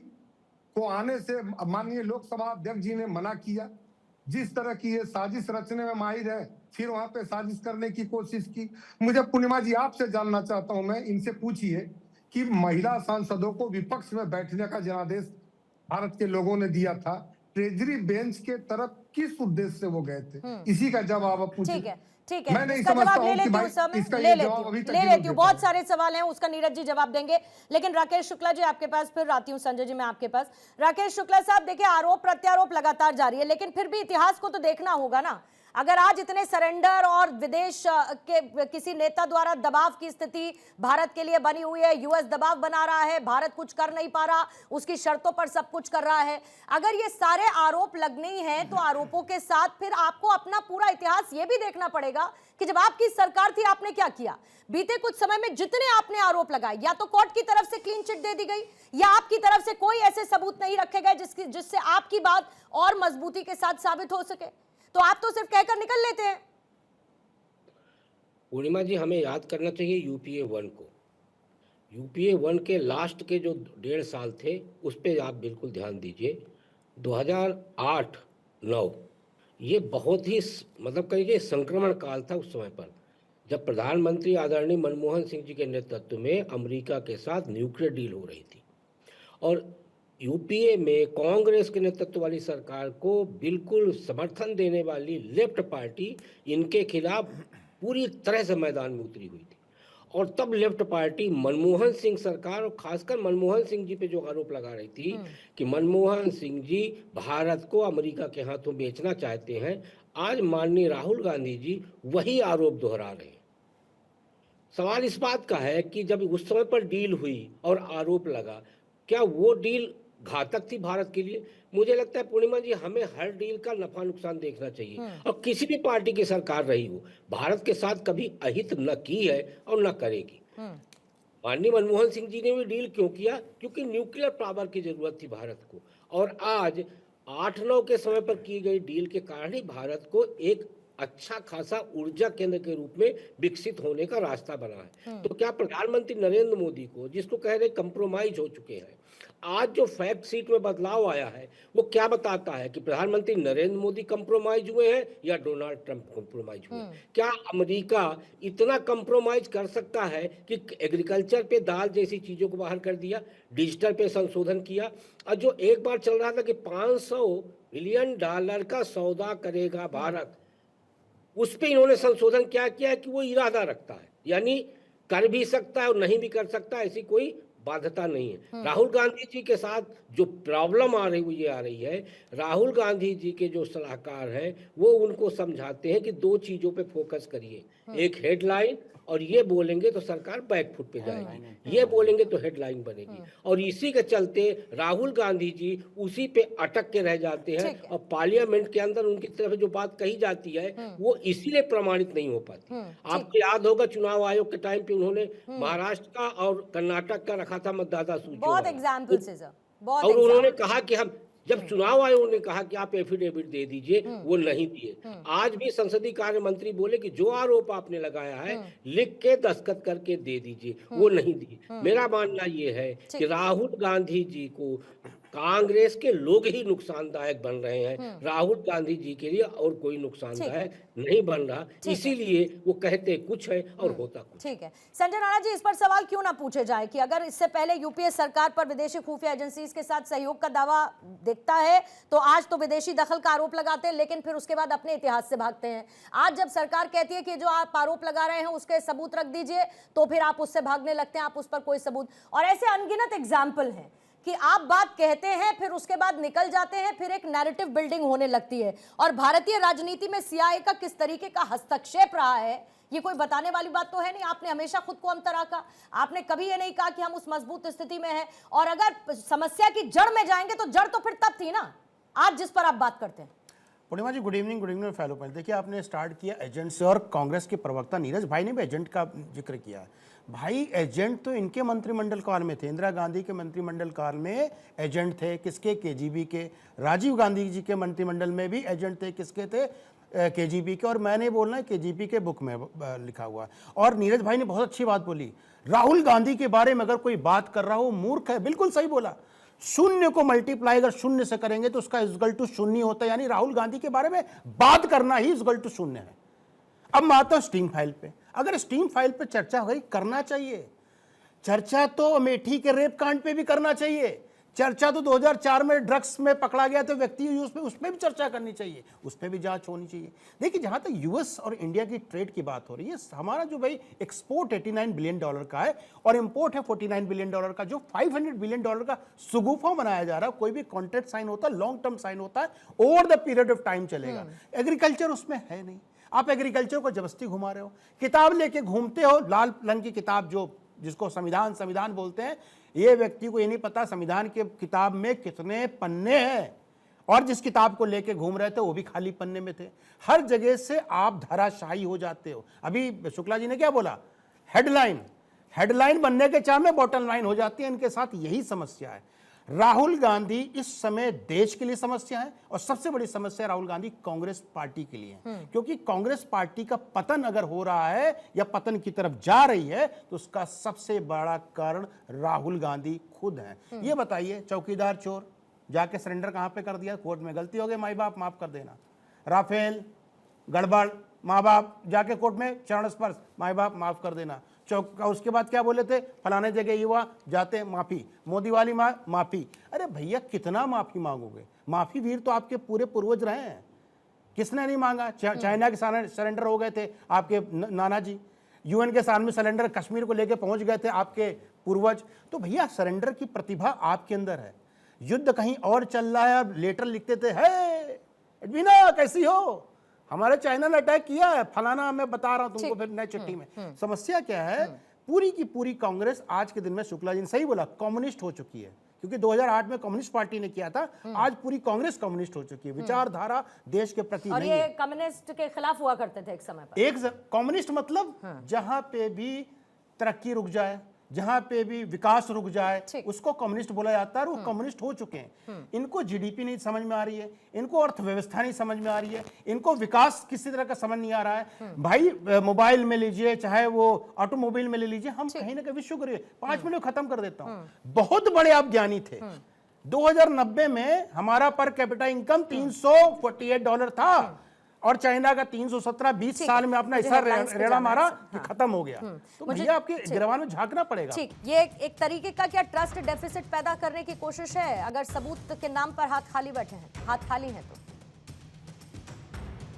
Speaker 7: को आने से माननीय लोकसभा अध्यक्ष जी ने मना किया। जिस तरह की ये साजिश रचने में माहिर है, फिर वहां पे साजिश करने की कोशिश की। मुझे पूर्णिमा जी आपसे जानना चाहता हूं मैं, इनसे पूछिए कि महिला सांसदों को विपक्ष में बैठने का जनादेश भारत के लोगों ने दिया था, ट्रेजरी बेंच के तरफ किस उद्देश्य से वो गए थे? इसी का जवाब आप पूछिए।
Speaker 4: ठीक है, ठीक है,
Speaker 7: मैं नहीं
Speaker 4: इसका
Speaker 7: समझता
Speaker 4: जवाब ले
Speaker 7: हूं कि
Speaker 4: लेती हूँ
Speaker 7: भाई
Speaker 4: सर,
Speaker 7: इसका
Speaker 4: ले
Speaker 7: ये
Speaker 4: लेती
Speaker 7: जवाब
Speaker 4: हूँ,
Speaker 7: अभी तक
Speaker 4: ले
Speaker 7: ये लोग
Speaker 4: लेती हूँ।
Speaker 7: दे
Speaker 4: बहुत
Speaker 7: पाए।
Speaker 4: सारे सवाल हैं, उसका नीरज जी जवाब देंगे, लेकिन राकेश शुक्ला जी आपके पास फिर आती हूँ। संजय जी मैं आपके पास। राकेश शुक्ला साहब, देखिए आरोप प्रत्यारोप लगातार जारी है, लेकिन फिर भी इतिहास को तो देखना होगा ना। अगर आज इतने सरेंडर और विदेश के किसी नेता द्वारा दबाव की स्थिति भारत के लिए बनी हुई है, यूएस दबाव बना रहा है, भारत कुछ कर नहीं पा रहा, उसकी शर्तों पर सब कुछ कर रहा है, अगर ये सारे आरोप लगने ही हैं, तो आरोपों के साथ फिर आपको अपना पूरा इतिहास ये भी देखना पड़ेगा कि जब आपकी सरकार थी आपने क्या किया। बीते कुछ समय में जितने आपने आरोप लगाए, या तो कोर्ट की तरफ से क्लीन चिट दे दी गई, या आपकी तरफ से कोई ऐसे सबूत नहीं रखे गए जिससे आपकी बात और मजबूती के साथ साबित हो सके। तो आप तो सिर्फ कहकर निकल लेते हैं।
Speaker 8: पूर्णिमा जी, हमें याद करना चाहिए यूपीए 1 को। यूपीए 1 के लास्ट के जो 1.5 साल थे उस पर आप बिल्कुल ध्यान दीजिए। 2008-9 ये बहुत ही मतलब कहिए संक्रमण काल था उस समय पर, जब प्रधानमंत्री आदरणीय मनमोहन सिंह जी के नेतृत्व में अमेरिका के साथ न्यूक्लियर डील हो रही थी, और यूपीए में कांग्रेस के नेतृत्व वाली सरकार को बिल्कुल समर्थन देने वाली लेफ्ट पार्टी इनके खिलाफ पूरी तरह से मैदान में उतरी हुई थी। और तब लेफ्ट पार्टी मनमोहन सिंह सरकार, और खासकर मनमोहन सिंह जी पे जो आरोप लगा रही थी कि मनमोहन सिंह जी भारत को अमेरिका के हाथों बेचना चाहते हैं, आज माननीय राहुल गांधी जी वही आरोप दोहरा रहे हैं। सवाल इस बात का है कि जब उस समय पर डील हुई और आरोप लगा, क्या वो डील घातक थी भारत के लिए? मुझे लगता है पूर्णिमा जी, हमें हर डील का नफा नुकसान देखना चाहिए, और किसी भी पार्टी की सरकार रही हो, भारत के साथ कभी अहित न की है और न करेगी। माननीय मनमोहन सिंह जी ने भी डील क्यों किया? क्योंकि न्यूक्लियर पावर की जरूरत थी भारत को, और आज 8-9 के समय पर की गई डील के कारण ही भारत को एक अच्छा खासा ऊर्जा केंद्र के रूप में विकसित होने का रास्ता बना है। तो क्या प्रधानमंत्री नरेंद्र मोदी को, जिसको कह रहे कंप्रोमाइज हो चुके हैं, आज जो फैक्ट शीट में बदलाव आया है वो क्या बताता है कि प्रधानमंत्री नरेंद्र मोदी कंप्रोमाइज हुए हैं या डोनाल्ड ट्रंप कंप्रोमाइज हुए? क्या अमेरिका इतना कंप्रोमाइज कर सकता है कि एग्रीकल्चर पे दाल जैसी चीजों को बाहर कर दिया, डिजिटल पे संशोधन किया, और जो एक बार चल रहा था कि $500 बिलियन का सौदा करेगा भारत, उस पे इन्होंने संशोधन क्या किया है कि वो इरादा रखता है, यानी कर भी सकता है और नहीं भी कर सकता, ऐसी कोई बाध्यता नहीं है। राहुल गांधी जी के साथ जो प्रॉब्लम आ रही है, राहुल गांधी जी के जो सलाहकार हैं वो उनको समझाते हैं कि 2 चीजों पे फोकस करिए, एक हेडलाइन, और ये बोलेंगे तो सरकार बैकफुट पे जाएगी, ये बोलेंगे तो हेडलाइन बनेगी, और इसी के चलते राहुल गांधी जी उसी पे अटक के रह जाते हैं, और पार्लियामेंट के अंदर उनकी तरफ जो बात कही जाती है वो इसीलिए प्रमाणित नहीं हो पाती। आपको याद होगा चुनाव आयोग के टाइम पे उन्होंने महाराष्ट्र का और कर्नाटक का रखा था मतदाता सूची,
Speaker 4: बहुत एग्जाम्पल्स है सर, बहुत
Speaker 8: और उन्होंने कहा कि हम, जब चुनाव आयोग ने कहा कि आप एफिडेविट दे दीजिए, वो नहीं दिए। आज भी संसदीय कार्य मंत्री बोले कि जो आरोप आपने लगाया है लिख के दस्तखत करके दे दीजिए, वो नहीं दिए। मेरा मानना ये है कि राहुल गांधी जी को कांग्रेस के लोग ही नुकसानदायक बन रहे हैं, राहुल गांधी जी के लिए और कोई नुकसानदायक नहीं बन रहा, इसीलिए वो कहते कुछ है और होता कुछ।
Speaker 4: ठीक है संजय राणा जी, इस पर सवाल क्यों ना पूछे जाए कि अगर इससे पहले यूपीए सरकार पर विदेशी खुफिया एजेंसीज के साथ सहयोग का दावा दिखता है, तो आज तो विदेशी दखल का आरोप लगाते हैं, लेकिन फिर उसके बाद अपने इतिहास से भागते हैं। आज जब सरकार कहती है कि जो आप आरोप लगा रहे हैं उसके सबूत रख दीजिए, तो फिर आप उससे भागने लगते हैं, आप उस पर कोई सबूत, और ऐसे अनगिनत एग्जाम्पल हैं कि आप बात कहते हैं फिर उसके बाद निकल जाते हैं, फिर एक नैरेटिव बिल्डिंग होने लगती है। और भारतीय राजनीति में सीआईए का किस तरीके का हस्तक्षेप रहा है, ये कोई बताने वाली बात तो है नहीं। आपने हमेशा खुद को अंतर रखा, आपने कभी ये नहीं कहा कि हम उस मजबूत स्थिति में हैं, और अगर समस्या की जड़ में जाएंगे तो जड़ तो फिर तब थी ना, आज जिस पर आप बात करते हैं।
Speaker 9: पूर्णिमा जी गुड इवनिंग फैलो पॉइंट। देखिए आपने स्टार्ट किया एजेंट से और कांग्रेस के प्रवक्ता नीरज भाई ने भी एजेंट का जिक्र किया है। भाई एजेंट तो इनके मंत्रिमंडल काल में थे, इंदिरा गांधी के मंत्रिमंडल काल में एजेंट थे। किसके? केजीबी के। राजीव गांधी जी के मंत्रिमंडल में भी एजेंट थे। किसके थे? केजीबी के। और मैंने बोलना है केजीबी के बुक में लिखा हुआ है। और नीरज भाई ने बहुत अच्छी बात बोली, राहुल गांधी के बारे में अगर कोई बात कर रहा हो मूर्ख है। बिल्कुल सही बोला। शून्य को मल्टीप्लाई अगर शून्य से करेंगे तो उसका इक्वल टू शून्य होता है, यानी राहुल गांधी के बारे में बात करना ही इक्वल टू शून्य है। अब मैं आता हूं स्टीम फाइल पे। अगर स्टीम फाइल पे चर्चा हो गई, करना चाहिए चर्चा, तो अमेठी के रेप कांड पे भी करना चाहिए चर्चा। तो 2004 में ड्रग्स में पकड़ा गया तो व्यक्ति उस पर भी चर्चा करनी चाहिए, उस पर भी जांच होनी चाहिए। देखिए जहां तक यूएस और इंडिया की ट्रेड की बात हो रही है, हमारा जो भाई एक्सपोर्ट $89 बिलियन का है और इंपोर्ट है $49 बिलियन का। जो $500 बिलियन का सुगुफा बनाया जा रहा है, कोई भी कॉन्ट्रैक्ट साइन होता है, लॉन्ग टर्म साइन होता है, over the period of time चलेगा। एग्रीकल्चर उसमें है नहीं। आप एग्रीकल्चर को जबरदस्ती घुमा रहे हो। किताब लेके घूमते हो, लाल रंग की किताब जिसको संविधान बोलते हैं। ये व्यक्ति को ये नहीं पता संविधान के किताब में कितने पन्ने हैं, और जिस किताब को लेके घूम रहे थे वो भी खाली पन्ने में थे। हर जगह से आप धराशायी हो जाते हो। अभी शुक्ला जी ने क्या बोला? हेडलाइन बनने के चाह में बॉटम लाइन हो जाती है। इनके साथ यही समस्या है। राहुल गांधी इस समय देश के लिए समस्या है, और सबसे बड़ी समस्या राहुल गांधी कांग्रेस पार्टी के लिए है। क्योंकि कांग्रेस पार्टी का पतन अगर हो रहा है या पतन की तरफ जा रही है, तो उसका सबसे बड़ा कारण राहुल गांधी खुद है। ये बताइए, चौकीदार चोर जाके सरेंडर कहां पे कर दिया? कोर्ट में। गलती हो गई, माई बाप माफ कर देना। राफेल गड़बड़, माँ बाप जाके कोर्ट में चरण स्पर्श, माई बाप माफ कर देना। उसके बाद क्या बोले थे? फलाने जगह युवा जाते, माफी। मोदी वाली माफी। अरे भैया कितना माफी मांगोगे? माफी वीर तो आपके पूरे पूर्वज रहे हैं, किसने नहीं मांगा? चाइना के सरेंडर हो गए थे आपके नाना जी। यूएन के सामने सरेंडर कश्मीर को लेके पहुंच गए थे आपके पूर्वज। तो भैया सरेंडर की प्रतिभा आपके अंदर है। युद्ध कहीं और चल रहा है, अब लेटर लिखते थे, हे एडवीना कैसी हो, हमारे चाइना ने अटैक किया है, फलाना मैं बता रहा हूं तुमको, फिर नई चिट्ठी में। समस्या क्या है? पूरी की पूरी कांग्रेस आज के दिन में, शुक्ला जी ने सही बोला, कम्युनिस्ट हो चुकी है। क्योंकि 2008 में कम्युनिस्ट पार्टी ने किया था, आज पूरी कांग्रेस कम्युनिस्ट हो चुकी है। विचारधारा देश के प्रति
Speaker 4: और
Speaker 9: नहीं
Speaker 4: ये
Speaker 9: है।
Speaker 4: कम्युनिस्ट के खिलाफ हुआ करते थे एक समय पर।
Speaker 9: कम्युनिस्ट मतलब जहां पे भी तरक्की रुक जाए, जहां पे भी विकास रुक जाए, उसको कम्युनिस्ट बोला जाता है। और वो कम्युनिस्ट हो चुके हैं। इनको जीडीपी नहीं समझ में आ रही है, इनको अर्थव्यवस्था नहीं समझ में आ रही है, इनको विकास किसी तरह का समझ नहीं आ रहा है। भाई मोबाइल में लीजिए, चाहे वो ऑटोमोबाइल में ले लीजिए, हम कहीं ना कहीं विश्व करिए। 5 मिनट खत्म कर देता हूं। बहुत बड़े आप ज्ञानी थे। 2090 में हमारा पर कैपिटा इनकम $348 था, और चाइना का 317। 20 साल में अपना हिस्सा रेड़ा मारा कि खत्म हो गया। तो भैया आपके गिरवान में झांकना पड़ेगा।
Speaker 4: ठीक, ये एक तरीके का क्या ट्रस्ट डेफिसिट पैदा करने की कोशिश है, अगर सबूत के नाम पर हाथ खाली हैं तो?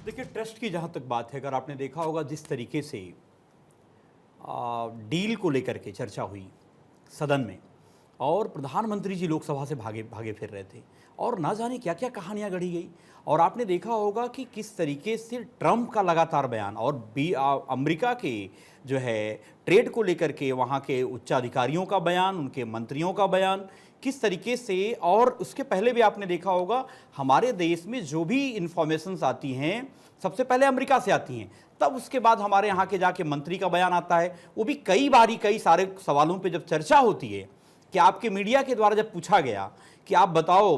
Speaker 10: देखिए ट्रस्ट की जहाँ तक बात है, अगर आपने देखा होगा जिस तरीके से डील को लेकर के चर्चा हुई सदन में, और प्रधानमंत्री जी लोकसभा से भागे फिर रहे थे, और ना जाने क्या क्या कहानियां गढ़ी गई। और आपने देखा होगा कि किस तरीके से ट्रंप का लगातार बयान और अमेरिका के जो है ट्रेड को लेकर के वहाँ के उच्चाधिकारियों का बयान, उनके मंत्रियों का बयान, किस तरीके से, और उसके पहले भी आपने देखा होगा हमारे देश में जो भी इंफॉर्मेशंस आती हैं सबसे पहले अमेरिका से आती हैं, तब उसके बाद हमारे यहाँ के जाके मंत्री का बयान आता है। वो भी कई सारे सवालों पर जब चर्चा होती है कि आपके मीडिया के द्वारा जब पूछा गया कि आप बताओ,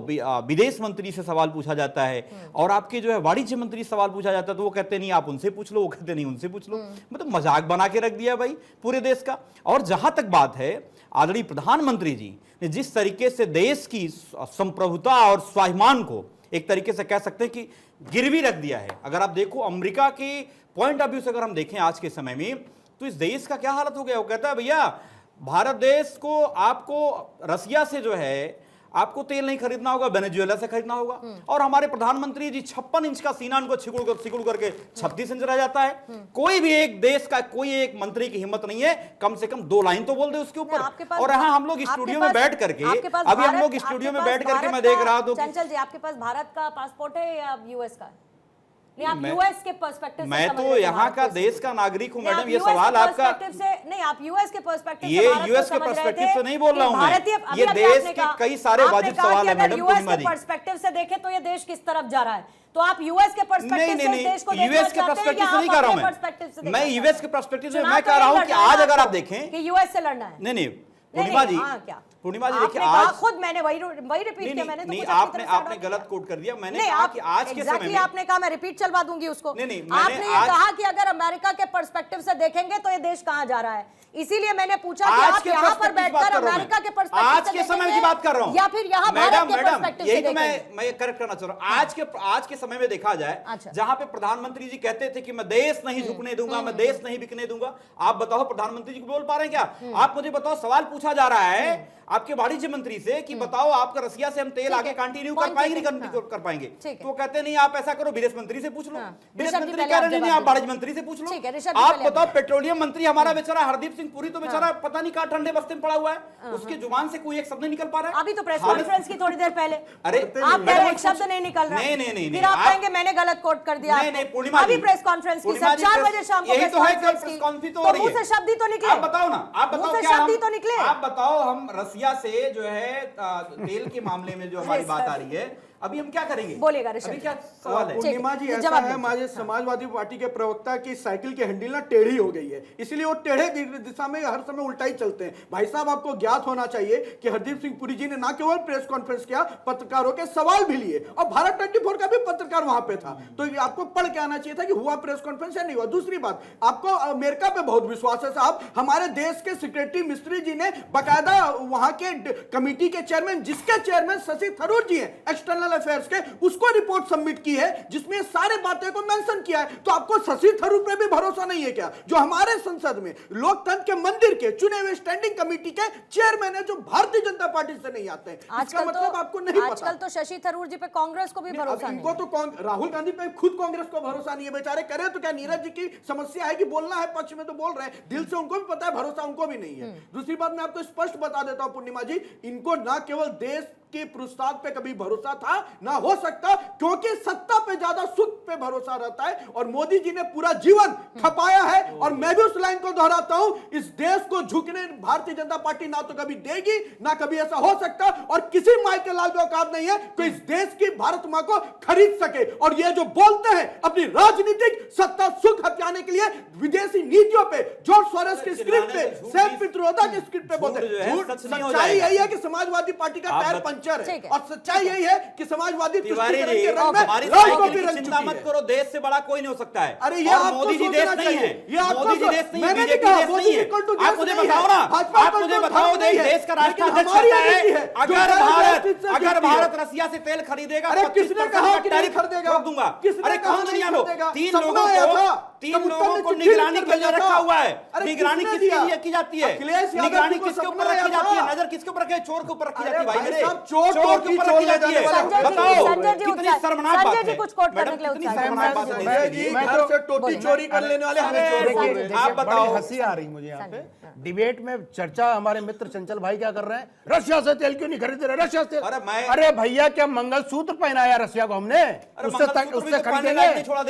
Speaker 10: विदेश मंत्री से सवाल पूछा जाता है और आपके जो है वाणिज्य मंत्री से सवाल पूछा जाता है, तो वो कहते नहीं आप उनसे पूछ लो, वो कहते नहीं उनसे पूछ लो। मतलब मजाक बना के रख दिया भाई पूरे देश का। और जहां तक बात है, आदरणीय प्रधानमंत्री जी ने जिस तरीके से देश की संप्रभुता और स्वाभिमान को एक तरीके से कह सकते हैं कि गिरवी रख दिया है। अगर आप देखो अमेरिका के पॉइंट ऑफ व्यू से अगर हम देखें आज के समय में, तो इस देश का क्या हालत हो गया। वो कहता है भैया भारत देश को, आपको रसिया से जो है आपको तेल नहीं खरीदना होगा, वेनेजुएला से खरीदना होगा। और हमारे प्रधानमंत्री जी 56 इंच का सीना उनको सिकुड़ करके 36 इंच रह जाता है। कोई भी एक देश का कोई एक मंत्री की हिम्मत नहीं है कम से कम 2 लाइन तो बोल दे उसके ऊपर। और यहाँ हम लोग स्टूडियो में बैठ करके, अभी हम लोग स्टूडियो में बैठ करके मैं देख रहा था।
Speaker 4: चंचल जी, आपके पास भारत का पासपोर्ट है या यूएस का? नहीं, आप यूएस के पर्सपेक्टिव से
Speaker 10: मैं तो यहाँ का देश का नागरिक हूँ मैडम। ये सवाल आपका
Speaker 4: नहीं, आप यूएस के पर्सपेक्टिव
Speaker 10: ये यूएस के पर्सपेक्टिव से नहीं बोल रहा हूं मैं, ये देश के कई सारे वाजिब सवाल है मैडम
Speaker 4: यूएस
Speaker 10: पूर्णिमा
Speaker 4: के
Speaker 10: जी।
Speaker 4: पर्सपेक्टिव से देखें तो ये देश किस तरफ जा रहा है, तो आप यूएस के पर्सपेक्टिव से इस देश को देखना
Speaker 10: यूएस के
Speaker 4: चाहते हैं
Speaker 10: पर्सपेक्टिव
Speaker 4: या
Speaker 10: से नहीं
Speaker 4: आप
Speaker 10: कह रहा
Speaker 4: अपने
Speaker 10: हूं
Speaker 4: पर्सपेक्टिव से
Speaker 10: मैं
Speaker 4: देखना
Speaker 10: यूएस
Speaker 4: चाहते
Speaker 10: के
Speaker 4: हैं?
Speaker 10: पर्सपेक्टिव से
Speaker 4: चुनाव
Speaker 10: मैं
Speaker 4: तो
Speaker 10: कह रहा
Speaker 4: नहीं
Speaker 10: हूं कि
Speaker 4: लड़ना है
Speaker 10: आज अगर आप
Speaker 4: आपको
Speaker 10: देखें
Speaker 4: कि यूएस से लड़ना है।
Speaker 10: नहीं
Speaker 4: नहीं,
Speaker 10: पूर्णिमा जी,
Speaker 4: हाँ, क्या
Speaker 10: पूर्णिमा जी देखिए
Speaker 4: आपने कहा,
Speaker 10: आज
Speaker 4: खुद मैंने वही रिपीट किया, मैंने तो
Speaker 10: नहीं
Speaker 4: कुछ अपनी
Speaker 10: आपने
Speaker 4: तरफ से
Speaker 10: आपने
Speaker 4: add
Speaker 10: गलत
Speaker 4: किया।
Speaker 10: कोट कर दिया। मैंने
Speaker 4: नहीं,
Speaker 10: कहा
Speaker 4: आप
Speaker 10: कि आज के समय में
Speaker 4: आपने कहा, मैं रिपीट चलवा दूंगी उसको।
Speaker 10: नहीं, मैंने
Speaker 4: आपने ये
Speaker 10: आज-
Speaker 4: कहा कि अगर अमेरिका के पर्सपेक्टिव से देखेंगे तो ये देश कहां जा रहा है, इसीलिए मैंने पूछा कि
Speaker 10: आज
Speaker 4: आप
Speaker 10: के
Speaker 4: यहाँ पर
Speaker 10: पर्सपेक्टिव की बात
Speaker 4: बैठकर
Speaker 10: कर रहा हूं
Speaker 4: अमेरिका के
Speaker 10: मैं।
Speaker 4: पर्सपेक्टिव
Speaker 10: आज
Speaker 4: से
Speaker 10: के समय
Speaker 4: देखेंगे
Speaker 10: की बात कर रहा हूं
Speaker 4: या फिर यहाँ भारत के पर्सपेक्टिव से
Speaker 10: यही तो
Speaker 4: देखेंगे।
Speaker 10: मैं करेक्ट करना चाह रहा हूं। आज के समय में देखा जाए,
Speaker 4: अच्छा।
Speaker 10: जहां पे प्रधानमंत्री जी कहते थे कि मैं देश नहीं झुकने दूंगा, मैं देश नहीं बिकने दूंगा, आप बताओ प्रधानमंत्री जी को बोल पा रहे हैं क्या? आप मुझे बताओ, सवाल पूछा जा रहा है आपके वाणिज्य मंत्री से कि बताओ आपका रसिया से हम तेल आगे कंटिन्यू कर पाएंगे नहीं कर पाएंगे? तो कहते नहीं, आप ऐसा करो विदेश मंत्री से पूछ लो। विदेश मंत्री कह रहे नहीं, आप वाणिज्य मंत्री से पूछ लो। आप बताओ, पेट्रोलियम मंत्री हमारा बेचारा हरदीप सिंह पुरी तो बेचारा पता नहीं कहाँ ठंडे बस्ते में पड़ा हुआ है, उसके जुबान से कोई एक शब्द नहीं निकल पा रहा है।
Speaker 4: अभी तो प्रेस कॉन्फ्रेंस की थोड़ी देर पहले
Speaker 10: अरे
Speaker 4: आप कह रहे हैं एक शब्द नहीं निकल रहा।
Speaker 10: नहीं,
Speaker 4: फिर आप कहेंगे मैंने गलत कोट कर दिया।
Speaker 10: नहीं, पूर्णिमा
Speaker 4: अभी
Speaker 10: जी,
Speaker 4: प्रेस कॉन्फ्रेंस की
Speaker 10: पूर्णिमा
Speaker 4: सर
Speaker 10: जी,
Speaker 4: 4 बजे शाम को
Speaker 10: यही
Speaker 4: प्रेस
Speaker 10: तो है,
Speaker 4: कॉन्फ्रेंस
Speaker 10: प्रेस
Speaker 4: की,
Speaker 10: कॉन्फ्रेंस तो
Speaker 4: तो
Speaker 10: हो रही
Speaker 4: मुंह
Speaker 10: है।
Speaker 4: से शब्द ही तो निकले।
Speaker 10: आप बताओ ना, आप
Speaker 4: मुंह
Speaker 10: बताओ
Speaker 4: से
Speaker 10: क्या
Speaker 4: शब्द ही
Speaker 10: हम,
Speaker 4: तो निकले।
Speaker 10: आप बताओ हम रसिया से जो है तेल के मामले में जो हमारी बात आ रही है, अभी हम क्या करेंगे?
Speaker 4: बोलिएगा ऋषभ।
Speaker 10: अभी क्या सवाल है?
Speaker 6: पूर्णिमा जी, ऐसा
Speaker 4: जवाब
Speaker 6: है,
Speaker 4: दीजिए।
Speaker 6: हमारे समाजवादी पार्टी के प्रवक्ता की साइकिल की हैंडल ना टेढ़ी हो गई है, इसलिए वो टेढ़े दिशा में हर समय उल्टा ही चलते हैं। भाई साहब, आपको ज्ञात होना चाहिए कि हरदीप सिंह पुरी जी ने ना केवल प्रेस कॉन्फ्रेंस किया, पत्रकारों के सवाल भी लिए, और भारत 24 का भी पत्रकार वहां पे था। तो ये आपको पढ़ के आना चाहिए था कि हुआ प्रेस कॉन्फ्रेंस या नहीं हुआ। दूसरी बात, आपको अमेरिका पे बहुत विश्वास है साहब। हमारे देश के सेक्रेटरी मिस्त्री जी ने बाकायदा वहां के कमेटी के चेयरमैन, जिसके चेयरमैन शशि थरूर जी हैं एक्सटर्नल अफेयर्स के, उसको रिपोर्ट सबमिट की है जिसमें सारे बातें को मेंशन किया है। तो आपको शशि थरूर पे भी भरोसा नहीं है क्या, जो हमारे संसद में लोकतंत्र के मंदिर के चुने हुए स्टैंडिंग कमेटी के चेयरमैन है, जो भारतीय जनता पार्टी से नहीं आते हैं? इसका मतलब आपको नहीं पता।
Speaker 4: आजकल तो शशि थरूर जी पे कांग्रेस को भी भरोसा नहीं।
Speaker 6: इनको तो राहुल गांधी पे खुद कांग्रेस को भरोसा नहीं है, बेचारे। करे तो क्या, नीरज जी की समस्या है कि बोलना है पक्ष में तो बोल रहे हैं, दिल से उनको भी पता है, भरोसा उनको भी नहीं है। दूसरी बात मैं आपको स्पष्ट बता देता हूं पूर्णिमा जी, इनको ना केवल देश के पुरुषार्थ पे कभी भरोसा था, ना हो सकता, क्योंकि सत्ता पे ज्यादा सुख पे भरोसा रहता है, और मोदी जी ने पूरा जीवन खपाया है। और मैं भी उस लाइन को दोहराता हूं, इस देश को झुकने भारतीय जनता पार्टी ना तो कभी देगी, ना कभी ऐसा हो सकता, और किसी माई के लाल भी औकात नहीं है तो इस देश की भारत मां को खरीद सके। और ये जो बोलते हैं अपनी राजनीतिक सत्ता सुख हथियाने के लिए विदेशी नीतियों पे, जॉर्ज सोरोस की स्क्रिप्ट पे, सेल्फ पित्रोदा की स्क्रिप्ट पे बोलते हैं। सच्चाई यही है कि समाजवादी पार्टी का टायर पंचर है, और सच्चाई यही है कि समाजवादी
Speaker 10: तिवारी जी,
Speaker 6: हमारी
Speaker 10: चिंता मत करो, देश से बड़ा कोई नहीं हो सकता है।
Speaker 6: अरे ये
Speaker 10: और
Speaker 6: आपको
Speaker 10: मोदी जी देश नहीं है,
Speaker 6: ये आपको
Speaker 10: मोदी जी देश नहीं है,
Speaker 6: मैंने नहीं
Speaker 10: बीजेपी
Speaker 6: कहा
Speaker 10: देश
Speaker 6: मोदी
Speaker 10: नहीं है।
Speaker 6: इक्वल टू
Speaker 10: आप मुझे बताओ ना, आप मुझे बताओ, देश का राष्ट्राध्यक्ष कहता है अगर भारत रसिया से तेल खरीदेगा,
Speaker 6: अरे किसने कहा कि नहीं खरीदेगा?
Speaker 10: रोक दूंगा। अरे कौन दुनिया में तीन
Speaker 6: सपना
Speaker 10: लोगों को निगरानी के लिए रखा हुआ है। निगरानी किसके लिए की जाती है? निगरानी किसके ऊपर रखी जाती है? नजर किसके ऊपर रखी? चोर के ऊपर रखी जाती है भाई मेरे, चोर के ऊपर रखी जाती है। बताओ कितनी शर्मनाक बात है मैडम, कितनी शर्मनाक बात है।
Speaker 6: घर से टोटी चोरी कर लेने वाले हमें चोर बोल रहे हैं।
Speaker 10: आप बताओ।
Speaker 9: बड़ी हंसी आ रही मुझे यहाँ पे डिबेट में चर्चा। हमारे मित्र चंचल भाई क्या कर रहे हैं, रशिया से तेल क्यों नहीं खरीद रहे, रशिया से। अरे भैया, क्या मंगलसूत्र पहनाया रशिया को हमने, उससे खरीदेंगे?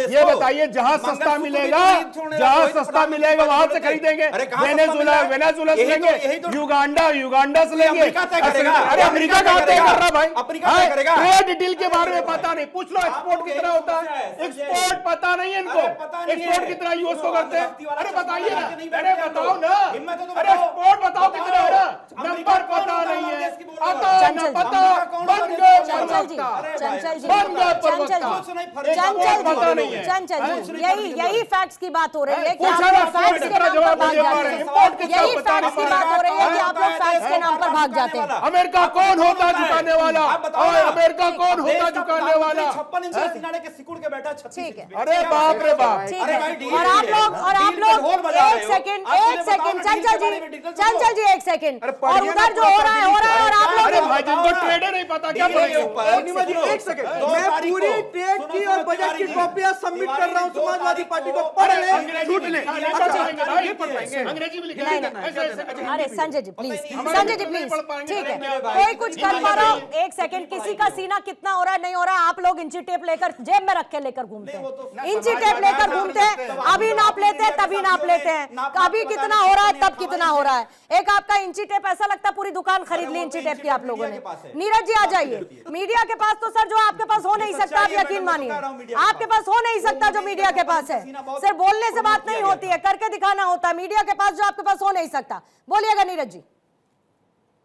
Speaker 9: ये बताइए, जहां सस्ता मिलेगा, जहां सस्ता मिलेगा वहां से खरीदेंगे। वेनेजुला से लेंगे, युगांडा से लेंगे। अरे अमेरिका कहां तय कर रहा भाई? ट्रेड डील के बारे में पता नहीं, पूछ लो एक्सपोर्ट कितना होता है। एक्सपोर्ट पता नहीं है इनको, एक्सपोर्ट कितना यूएस को करते हैं। अरे बताइए ना, अरे बताओ ना, अरे एक्सपोर्ट बताओ कितना है ना, नंबर पता नहीं है, पता न पता, बन गए पता नहीं है।
Speaker 4: चंचल, यही फैक्ट्स की बात हो रही है कि
Speaker 9: पूछा
Speaker 4: आप
Speaker 9: ना,
Speaker 4: लोग फैक्ट्स के नाम पर भाग जाते हैं।
Speaker 9: इंपोर्ट कितना
Speaker 4: यही
Speaker 9: पता
Speaker 4: फैक्ट्स की बात हो रही है कि आप लोग फैक्ट्स के नाम पर भाग जाते हैं।
Speaker 9: अमेरिका कौन होता झुकाने वाला? अमेरिका कौन होता झुकाने वाला?
Speaker 10: 56 इंच के सिनारे के सिकुड़ के बैठा 36
Speaker 4: ठीक है।
Speaker 9: अरे बाप रे बाप।
Speaker 4: ठीक है। और आप लोग एक सेकंड चंचल जी एक सेकंड, और उधर जो हो रहा है और आप लोग
Speaker 9: अरे भाई, जिनको ट्रेडर नहीं पता क्या
Speaker 6: एक सेकंड, मैं पूरी टेक की और बजट की कॉपियां सबमिट कर रहा हूं समाजवादी पार्टी को, पढ़ ले, छूट ले। अच्छा, ये पढ़ पाएंगे?
Speaker 4: अरे संजय जी प्लीज, संजय जी प्लीज, ठीक है, कोई कुछ कर पा रहा हो? एक सेकंड, किसी का सीना कितना हो रहा है नहीं हो रहा है, आप लोग इंची टेप लेकर जेब में रख के लेकर घूमते हैं, इंची टेप लेकर घूमते हैं, अभी नाप लेते हैं तभी नाप लेते हैं, अभी कितना हो रहा है तब कितना हो रहा है। एक आपका इंची टेप ऐसा लगता है पूरी दुकान खरीद ली इंची टेप की आप लोगों ने। नीरज जी आ जाइए। मीडिया के पास तो सर जो आपके पास हो नहीं सकता, आप यकीन मानिए आपके पास हो नहीं सकता जो मीडिया के पास है। सिर्फ बोलने से बात नहीं होती है, करके दिखाना होता है। मीडिया के पास जो आपके पास हो नहीं सकता, बोलिएगा नीरज जी।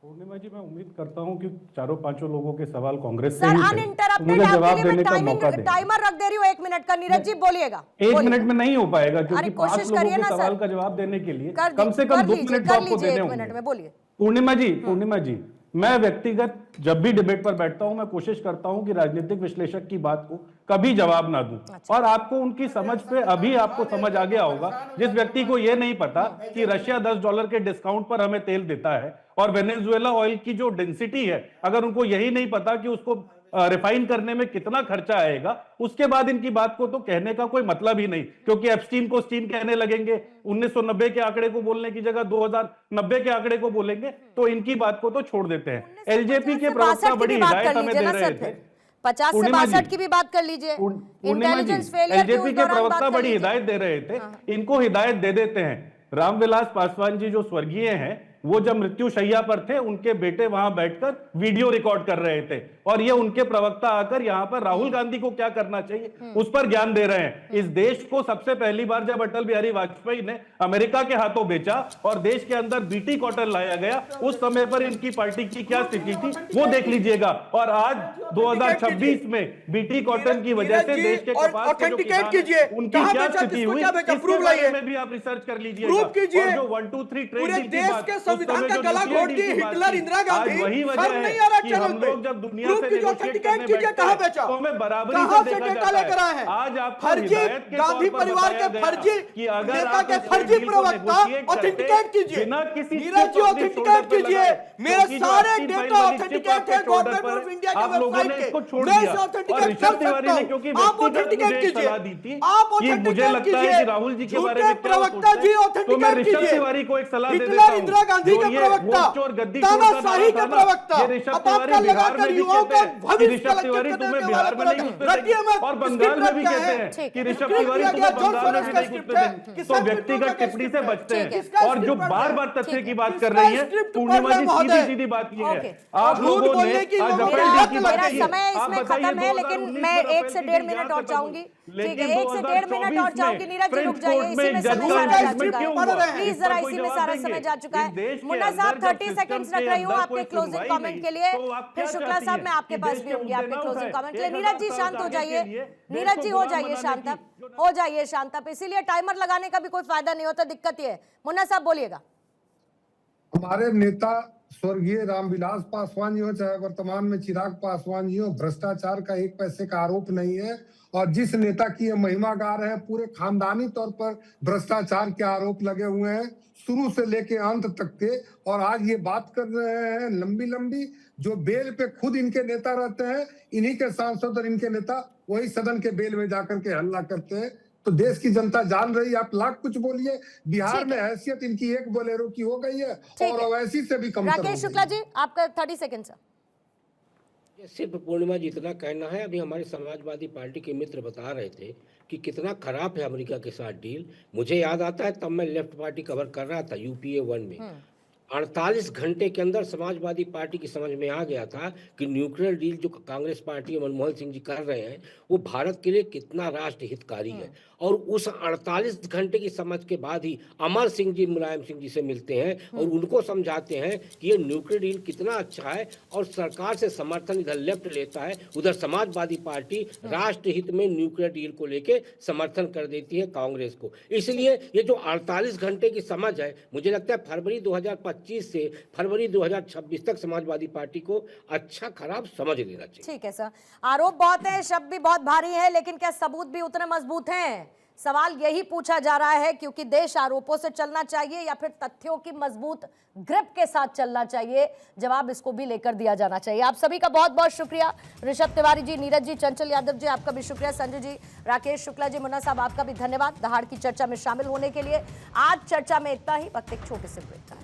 Speaker 5: पूर्णिमा जी, मैं उम्मीद करता हूं कि चारों पांचों लोगों के सवाल कांग्रेस से
Speaker 4: सर
Speaker 5: ही थे,
Speaker 4: अनइंटरप्टेड
Speaker 5: मुझे जवाब
Speaker 4: आपके लिए
Speaker 5: देने
Speaker 4: मैं
Speaker 5: का मौका दें।
Speaker 4: टाइमर रख दे रही हूँ 1 मिनट का। नीरज जी बोलिएगा।
Speaker 5: 1 मिनट में नहीं हो पाएगा, क्योंकि
Speaker 4: अरे
Speaker 5: 5
Speaker 4: कोशिश
Speaker 5: लोगों
Speaker 4: करिए
Speaker 5: के
Speaker 4: ना
Speaker 5: सवाल
Speaker 4: सर।
Speaker 5: का जवाब देने के लिए
Speaker 4: कर
Speaker 5: कम से कम 2 मिनट तो आपको देने
Speaker 4: 1
Speaker 5: होंगे।
Speaker 4: मिनट में बोलिए।
Speaker 5: पूर्णिमा जी, मैं व्यक्तिगत जब भी डिबेट पर बैठता हूं, मैं कोशिश करता हूं कि राजनीतिक विश्लेषक की बात को कभी जवाब ना दूं। और आपको उनकी समझ पे अभी आपको समझ आ गया होगा, जिस व्यक्ति को यह नहीं पता कि रशिया $10 के डिस्काउंट पर हमें तेल देता है और वेनेजुएला ऑयल की जो डेंसिटी है, अगर उनको यही नहीं पता कि उसको रिफाइन करने में कितना खर्चा आएगा, उसके बाद इनकी बात को तो कहने का कोई मतलब ही नहीं, क्योंकि एप्स्टीन को स्टीन कहने लगेंगे, 1990 के आंकड़े को बोलने की जगह 2090 के आंकड़े को बोलेंगे, तो इनकी बात को तो छोड़ देते हैं। एलजेपी के प्रवक्ता बड़ी हिदायत हमें दे रहे थे,
Speaker 4: 50 से 62 की भी बात कर लीजिए। इंटेलिजेंस फेलियर
Speaker 5: एलजेपी के प्रवक्ता बड़ी हिदायत दे रहे थे, इनको हिदायत दे देते हैं। रामविलास पासवान जी जो स्वर्गीय हैं, वो जब मृत्यु शैया पर थे, उनके बेटे वहां बैठकर वीडियो रिकॉर्ड कर रहे थे, और ये उनके प्रवक्ता आकर यहां पर राहुल गांधी को क्या करना चाहिए उस पर ज्ञान दे रहे हैं। इस देश को सबसे पहली बार जब अटल बिहारी वाजपेयी ने अमेरिका के हाथों बेचा और देश के अंदर बीटी कॉटन लाया गया, उस समय पर इनकी पार्टी की क्या स्थिति थी वो देख लीजिएगा। और आज 2026 में बीटी कॉटन की वजह से देश के कपास के जो किसान हैं, उनकी क्या स्थिति हुई, इसके बारे में भी आप रिसर्च कर लीजिएगा। और जो 1 2 3 ट्रेड की बात,
Speaker 6: संविधान का गला घोट दी हिटलर, इंदिरा गांधी,
Speaker 5: वही वजह
Speaker 6: सर नहीं आ रहा
Speaker 5: है कि
Speaker 6: चैनल
Speaker 5: हम
Speaker 6: पे।
Speaker 5: लोग जब दुनिया
Speaker 6: ग्रुप
Speaker 5: से
Speaker 6: की जो
Speaker 5: नेगोशिएट करने
Speaker 6: कीजिए,
Speaker 5: बैठते
Speaker 6: कहां
Speaker 5: हैं,
Speaker 6: बेचा,
Speaker 5: तो हमें बराबरी
Speaker 6: कहां
Speaker 5: से
Speaker 6: से
Speaker 5: देखा
Speaker 6: डेटा
Speaker 5: जाता
Speaker 6: लेकर आए
Speaker 5: है।
Speaker 6: हैं?
Speaker 5: आज आपको
Speaker 6: फर्जी
Speaker 5: हिदायत के
Speaker 6: गांधी
Speaker 5: तौर पर
Speaker 6: परिवार के
Speaker 5: बताया गया
Speaker 6: फर्जी
Speaker 5: कि अगर
Speaker 6: नेता
Speaker 5: आप
Speaker 6: के
Speaker 5: इस
Speaker 6: फर्जी
Speaker 5: डील को
Speaker 6: प्रवक्ता
Speaker 5: negotiate करते,
Speaker 6: ऑथेंटिकेट कीजिए।
Speaker 5: बिना किसी
Speaker 6: नीरज जी
Speaker 5: chip अपनी
Speaker 6: ऑथेंटिकेट
Speaker 5: shoulder पे
Speaker 6: कीजिए।
Speaker 5: लगाए,
Speaker 6: मेरे
Speaker 5: क्योंकि जो
Speaker 6: सारे
Speaker 5: 80
Speaker 6: डेटा
Speaker 5: फाइल वाली chip
Speaker 6: ऑथेंटिकेट
Speaker 5: आपके
Speaker 6: है
Speaker 5: shoulder
Speaker 6: गवर्नमेंट
Speaker 5: पर
Speaker 6: ऑफ इंडिया
Speaker 5: आप
Speaker 6: के
Speaker 5: लोगों ने
Speaker 6: वेबसाइट
Speaker 5: इसको
Speaker 6: के।
Speaker 5: छोड़
Speaker 6: मैं
Speaker 5: दिया।
Speaker 6: इसे
Speaker 5: और
Speaker 6: ऑथेंटिकेट
Speaker 5: ऋषभ
Speaker 6: कर
Speaker 5: तिवारी
Speaker 6: सकता
Speaker 5: ने
Speaker 6: हूं।
Speaker 5: क्योंकि
Speaker 6: आप
Speaker 5: व्यक्तिगत
Speaker 6: ऑथेंटिकेट
Speaker 5: मुझे
Speaker 6: कीजिए,
Speaker 5: सलाह दी थी
Speaker 6: आप
Speaker 5: कि मुझे
Speaker 6: ऑथेंटिकेट
Speaker 5: लगता है
Speaker 6: कीजिए।
Speaker 5: कि राहुल जी के बारे में क्या वो
Speaker 6: प्रवक्ता
Speaker 5: सोचते
Speaker 6: जी
Speaker 5: हैं, तो मैं
Speaker 6: ऑथेंटिकेट
Speaker 5: ऋषभ
Speaker 6: कीजिए।
Speaker 5: तिवारी को एक सलाह दे देता
Speaker 6: हिटलर,
Speaker 5: हूं।
Speaker 6: इंदिरा गांधी के
Speaker 5: जो ये
Speaker 6: प्रवक्ता,
Speaker 5: वोट चोर गद्दी चोर का
Speaker 6: तानाशाही
Speaker 5: नारा
Speaker 6: के
Speaker 5: था ना,
Speaker 6: प्रवक्ता,
Speaker 5: ये ऋषभ
Speaker 6: अब
Speaker 5: तिवारी
Speaker 6: आपका
Speaker 5: बिहार
Speaker 6: लगाकर
Speaker 5: में भी
Speaker 6: युवाओं
Speaker 5: कहते
Speaker 6: का
Speaker 5: हैं कि
Speaker 6: भविष्य
Speaker 5: ऋषभ
Speaker 6: कलेक्ट
Speaker 5: तिवारी
Speaker 6: करने
Speaker 5: तुम्हें
Speaker 6: के
Speaker 5: बिहार में
Speaker 6: वाले
Speaker 5: नहीं
Speaker 6: को
Speaker 5: घुसने
Speaker 6: रखिए
Speaker 5: देंगे,
Speaker 6: मत।
Speaker 5: और
Speaker 6: स्क्रिप्ट
Speaker 5: बंगाल में भी
Speaker 6: रखा
Speaker 5: कहते
Speaker 6: है।
Speaker 5: हैं कि
Speaker 4: ठीक
Speaker 5: ऋषभ
Speaker 6: है।
Speaker 5: तिवारी
Speaker 6: किया
Speaker 5: तुम्हें
Speaker 6: गया,
Speaker 5: बंगाल
Speaker 6: जॉन
Speaker 5: में भी
Speaker 6: सोरेस का
Speaker 5: नहीं
Speaker 6: स्क्रिप्ट
Speaker 5: घुसने
Speaker 6: है।
Speaker 5: देंगे।
Speaker 6: किसका
Speaker 5: तो
Speaker 6: स्क्रिप्ट
Speaker 5: व्यक्तिगत
Speaker 6: होगा,
Speaker 5: टिप्पणी से बचते
Speaker 4: ठीक है।
Speaker 5: हैं, और जो बार बार तथ्य की बात कर रही है पूर्णिमा जी, सीधी सीधी बात की
Speaker 4: ओके।
Speaker 5: है। आप
Speaker 6: झूठ
Speaker 5: लोगों ने
Speaker 6: बोलने की
Speaker 5: आज
Speaker 6: लोगों
Speaker 5: रफेल
Speaker 6: को
Speaker 5: डील
Speaker 6: आदत
Speaker 5: की
Speaker 6: लग
Speaker 5: बात
Speaker 4: मेरा
Speaker 5: की
Speaker 4: समय
Speaker 5: है। आप
Speaker 4: इसमें
Speaker 5: बताइए
Speaker 4: खत्म है, लेकिन
Speaker 5: 2019
Speaker 4: मैं
Speaker 5: में
Speaker 4: 1 से
Speaker 5: रफेल
Speaker 4: 1.5
Speaker 5: की
Speaker 4: मिनट
Speaker 5: बिहार
Speaker 4: और
Speaker 5: से
Speaker 4: चाहूंगी।
Speaker 5: कबूल।
Speaker 4: ठीक है,
Speaker 5: लेकिन
Speaker 4: 1 से 1.5 मिनट और
Speaker 5: 2024
Speaker 4: चाहूंगी।
Speaker 5: में
Speaker 4: नीरज जी रुक
Speaker 5: फ्रेंच
Speaker 4: जाइए,
Speaker 5: कोर्ट
Speaker 4: इसी
Speaker 5: में
Speaker 4: में
Speaker 5: जज
Speaker 4: समय
Speaker 5: का
Speaker 4: सारा जा
Speaker 5: इंगेजमेंट
Speaker 4: चुका
Speaker 5: क्यों
Speaker 4: है।
Speaker 5: हुआ?
Speaker 4: प्लीज
Speaker 5: इस
Speaker 4: जरा
Speaker 5: पर कोई
Speaker 4: इसी में
Speaker 5: जवाब
Speaker 4: सारा
Speaker 5: देंगे?
Speaker 4: समय जा चुका
Speaker 5: इस
Speaker 4: है।
Speaker 5: देश के
Speaker 4: मुन्ना
Speaker 5: अंदर
Speaker 4: साहब
Speaker 5: जब
Speaker 4: 30
Speaker 5: सिस्टम
Speaker 4: सेकंड्स
Speaker 5: के
Speaker 4: रख रही हूँ
Speaker 5: अंदर
Speaker 4: आपके
Speaker 5: कोई
Speaker 4: क्लोजिंग
Speaker 5: सुनवाई
Speaker 4: कमेंट
Speaker 5: नहीं,
Speaker 4: के लिए,
Speaker 5: तो आप
Speaker 4: फिर
Speaker 5: क्या
Speaker 4: शुक्ला
Speaker 5: चाहती
Speaker 4: साहब
Speaker 5: हैं
Speaker 4: मैं आपके
Speaker 5: कि
Speaker 4: पास
Speaker 5: देश
Speaker 4: भी
Speaker 5: के
Speaker 4: होंगी
Speaker 5: मुद्दे
Speaker 4: आपके
Speaker 5: ना
Speaker 4: क्लोजिंग
Speaker 5: उठाए?
Speaker 4: कमेंट के लिए।
Speaker 5: 1000
Speaker 4: नीरज जी
Speaker 5: साल
Speaker 4: शांत हो
Speaker 5: आगे
Speaker 4: जाइए।
Speaker 5: के लिए
Speaker 4: नीरज जी
Speaker 5: देश को
Speaker 4: हो
Speaker 5: गुलाम
Speaker 4: जाइए
Speaker 5: बनाने
Speaker 4: शांत,
Speaker 5: की
Speaker 4: हो जाइए शांत। इसीलिए टाइमर लगाने का भी कोई फायदा नहीं होता, दिक्कत ये है। मुन्ना साहब बोलिएगा।
Speaker 7: हमारे नेता स्वर्गीय रामविलास पासवान जी हो, चाहे वर्तमान में चिराग पासवान जी हो, भ्रष्टाचार का 1 पैसे का आरोप नहीं है। और जिस नेता की ये महिमा गा रहे हैं, पूरे खानदानी तौर पर भ्रष्टाचार के आरोप लगे हुए हैं, शुरू से लेके अंत तक के। और आज ये बात कर रहे हैं लंबी लंबी, जो बेल पे खुद इनके नेता रहते हैं, इन्हीं के सांसद और इनके नेता वही सदन के बेल में जाकर के हल्ला करते हैं। तो देश की जनता जान रही है, आप लाख कुछ बोलिए, बिहार में हैसियत इनकी 1 बोलेरो की हो गई है और ओवैसी से भी कम।
Speaker 4: राकेश शुक्ला जी आपका 30 सेकंड सर।
Speaker 8: सिर्फ पूर्णिमा जी इतना कहना है, अभी हमारे समाजवादी पार्टी के मित्र बता रहे थे कि कितना खराब है अमेरिका के साथ डील। मुझे याद आता है तब मैं लेफ्ट पार्टी कवर कर रहा था UPA 1 में। 48 घंटे के अंदर समाजवादी पार्टी की समझ में आ गया था कि न्यूक्लियर डील जो कांग्रेस पार्टी और मनमोहन सिंह जी कर रहे हैं वो भारत के लिए कितना राष्ट्र हितकारी है। और उस 48 घंटे की समझ के बाद ही अमर सिंह जी मुलायम सिंह जी से मिलते हैं और उनको समझाते हैं कि ये न्यूक्लियर डील कितना अच्छा है। और सरकार से समर्थन इधर लेफ्ट लेता है, उधर समाजवादी पार्टी राष्ट्र हित में न्यूक्लियर डील को लेके समर्थन कर देती है कांग्रेस को। इसलिए ये जो 48 घंटे की समझ है, मुझे लगता है फरवरी 2025 से फरवरी 2026 तक समाजवादी पार्टी को अच्छा खराब समझ लेना चाहिए।
Speaker 4: ठीक है सर, आरोप बहुत है, शब्द भी बहुत भारी है, लेकिन क्या सबूत भी उतने मजबूत हैं? सवाल यही पूछा जा रहा है, क्योंकि देश आरोपों से चलना चाहिए या फिर तथ्यों की मजबूत ग्रिप के साथ चलना चाहिए। जवाब इसको भी लेकर दिया जाना चाहिए। आप सभी का बहुत बहुत शुक्रिया। ऋषभ तिवारी जी, नीरज जी, चंचल यादव जी, आपका भी शुक्रिया। संजय जी, राकेश शुक्ला जी, मुन्ना साहब, आपका भी धन्यवाद दहाड़ की चर्चा में शामिल होने के लिए। आज चर्चा में इतना ही। वक्त एक छोटे से ब्रेक का है।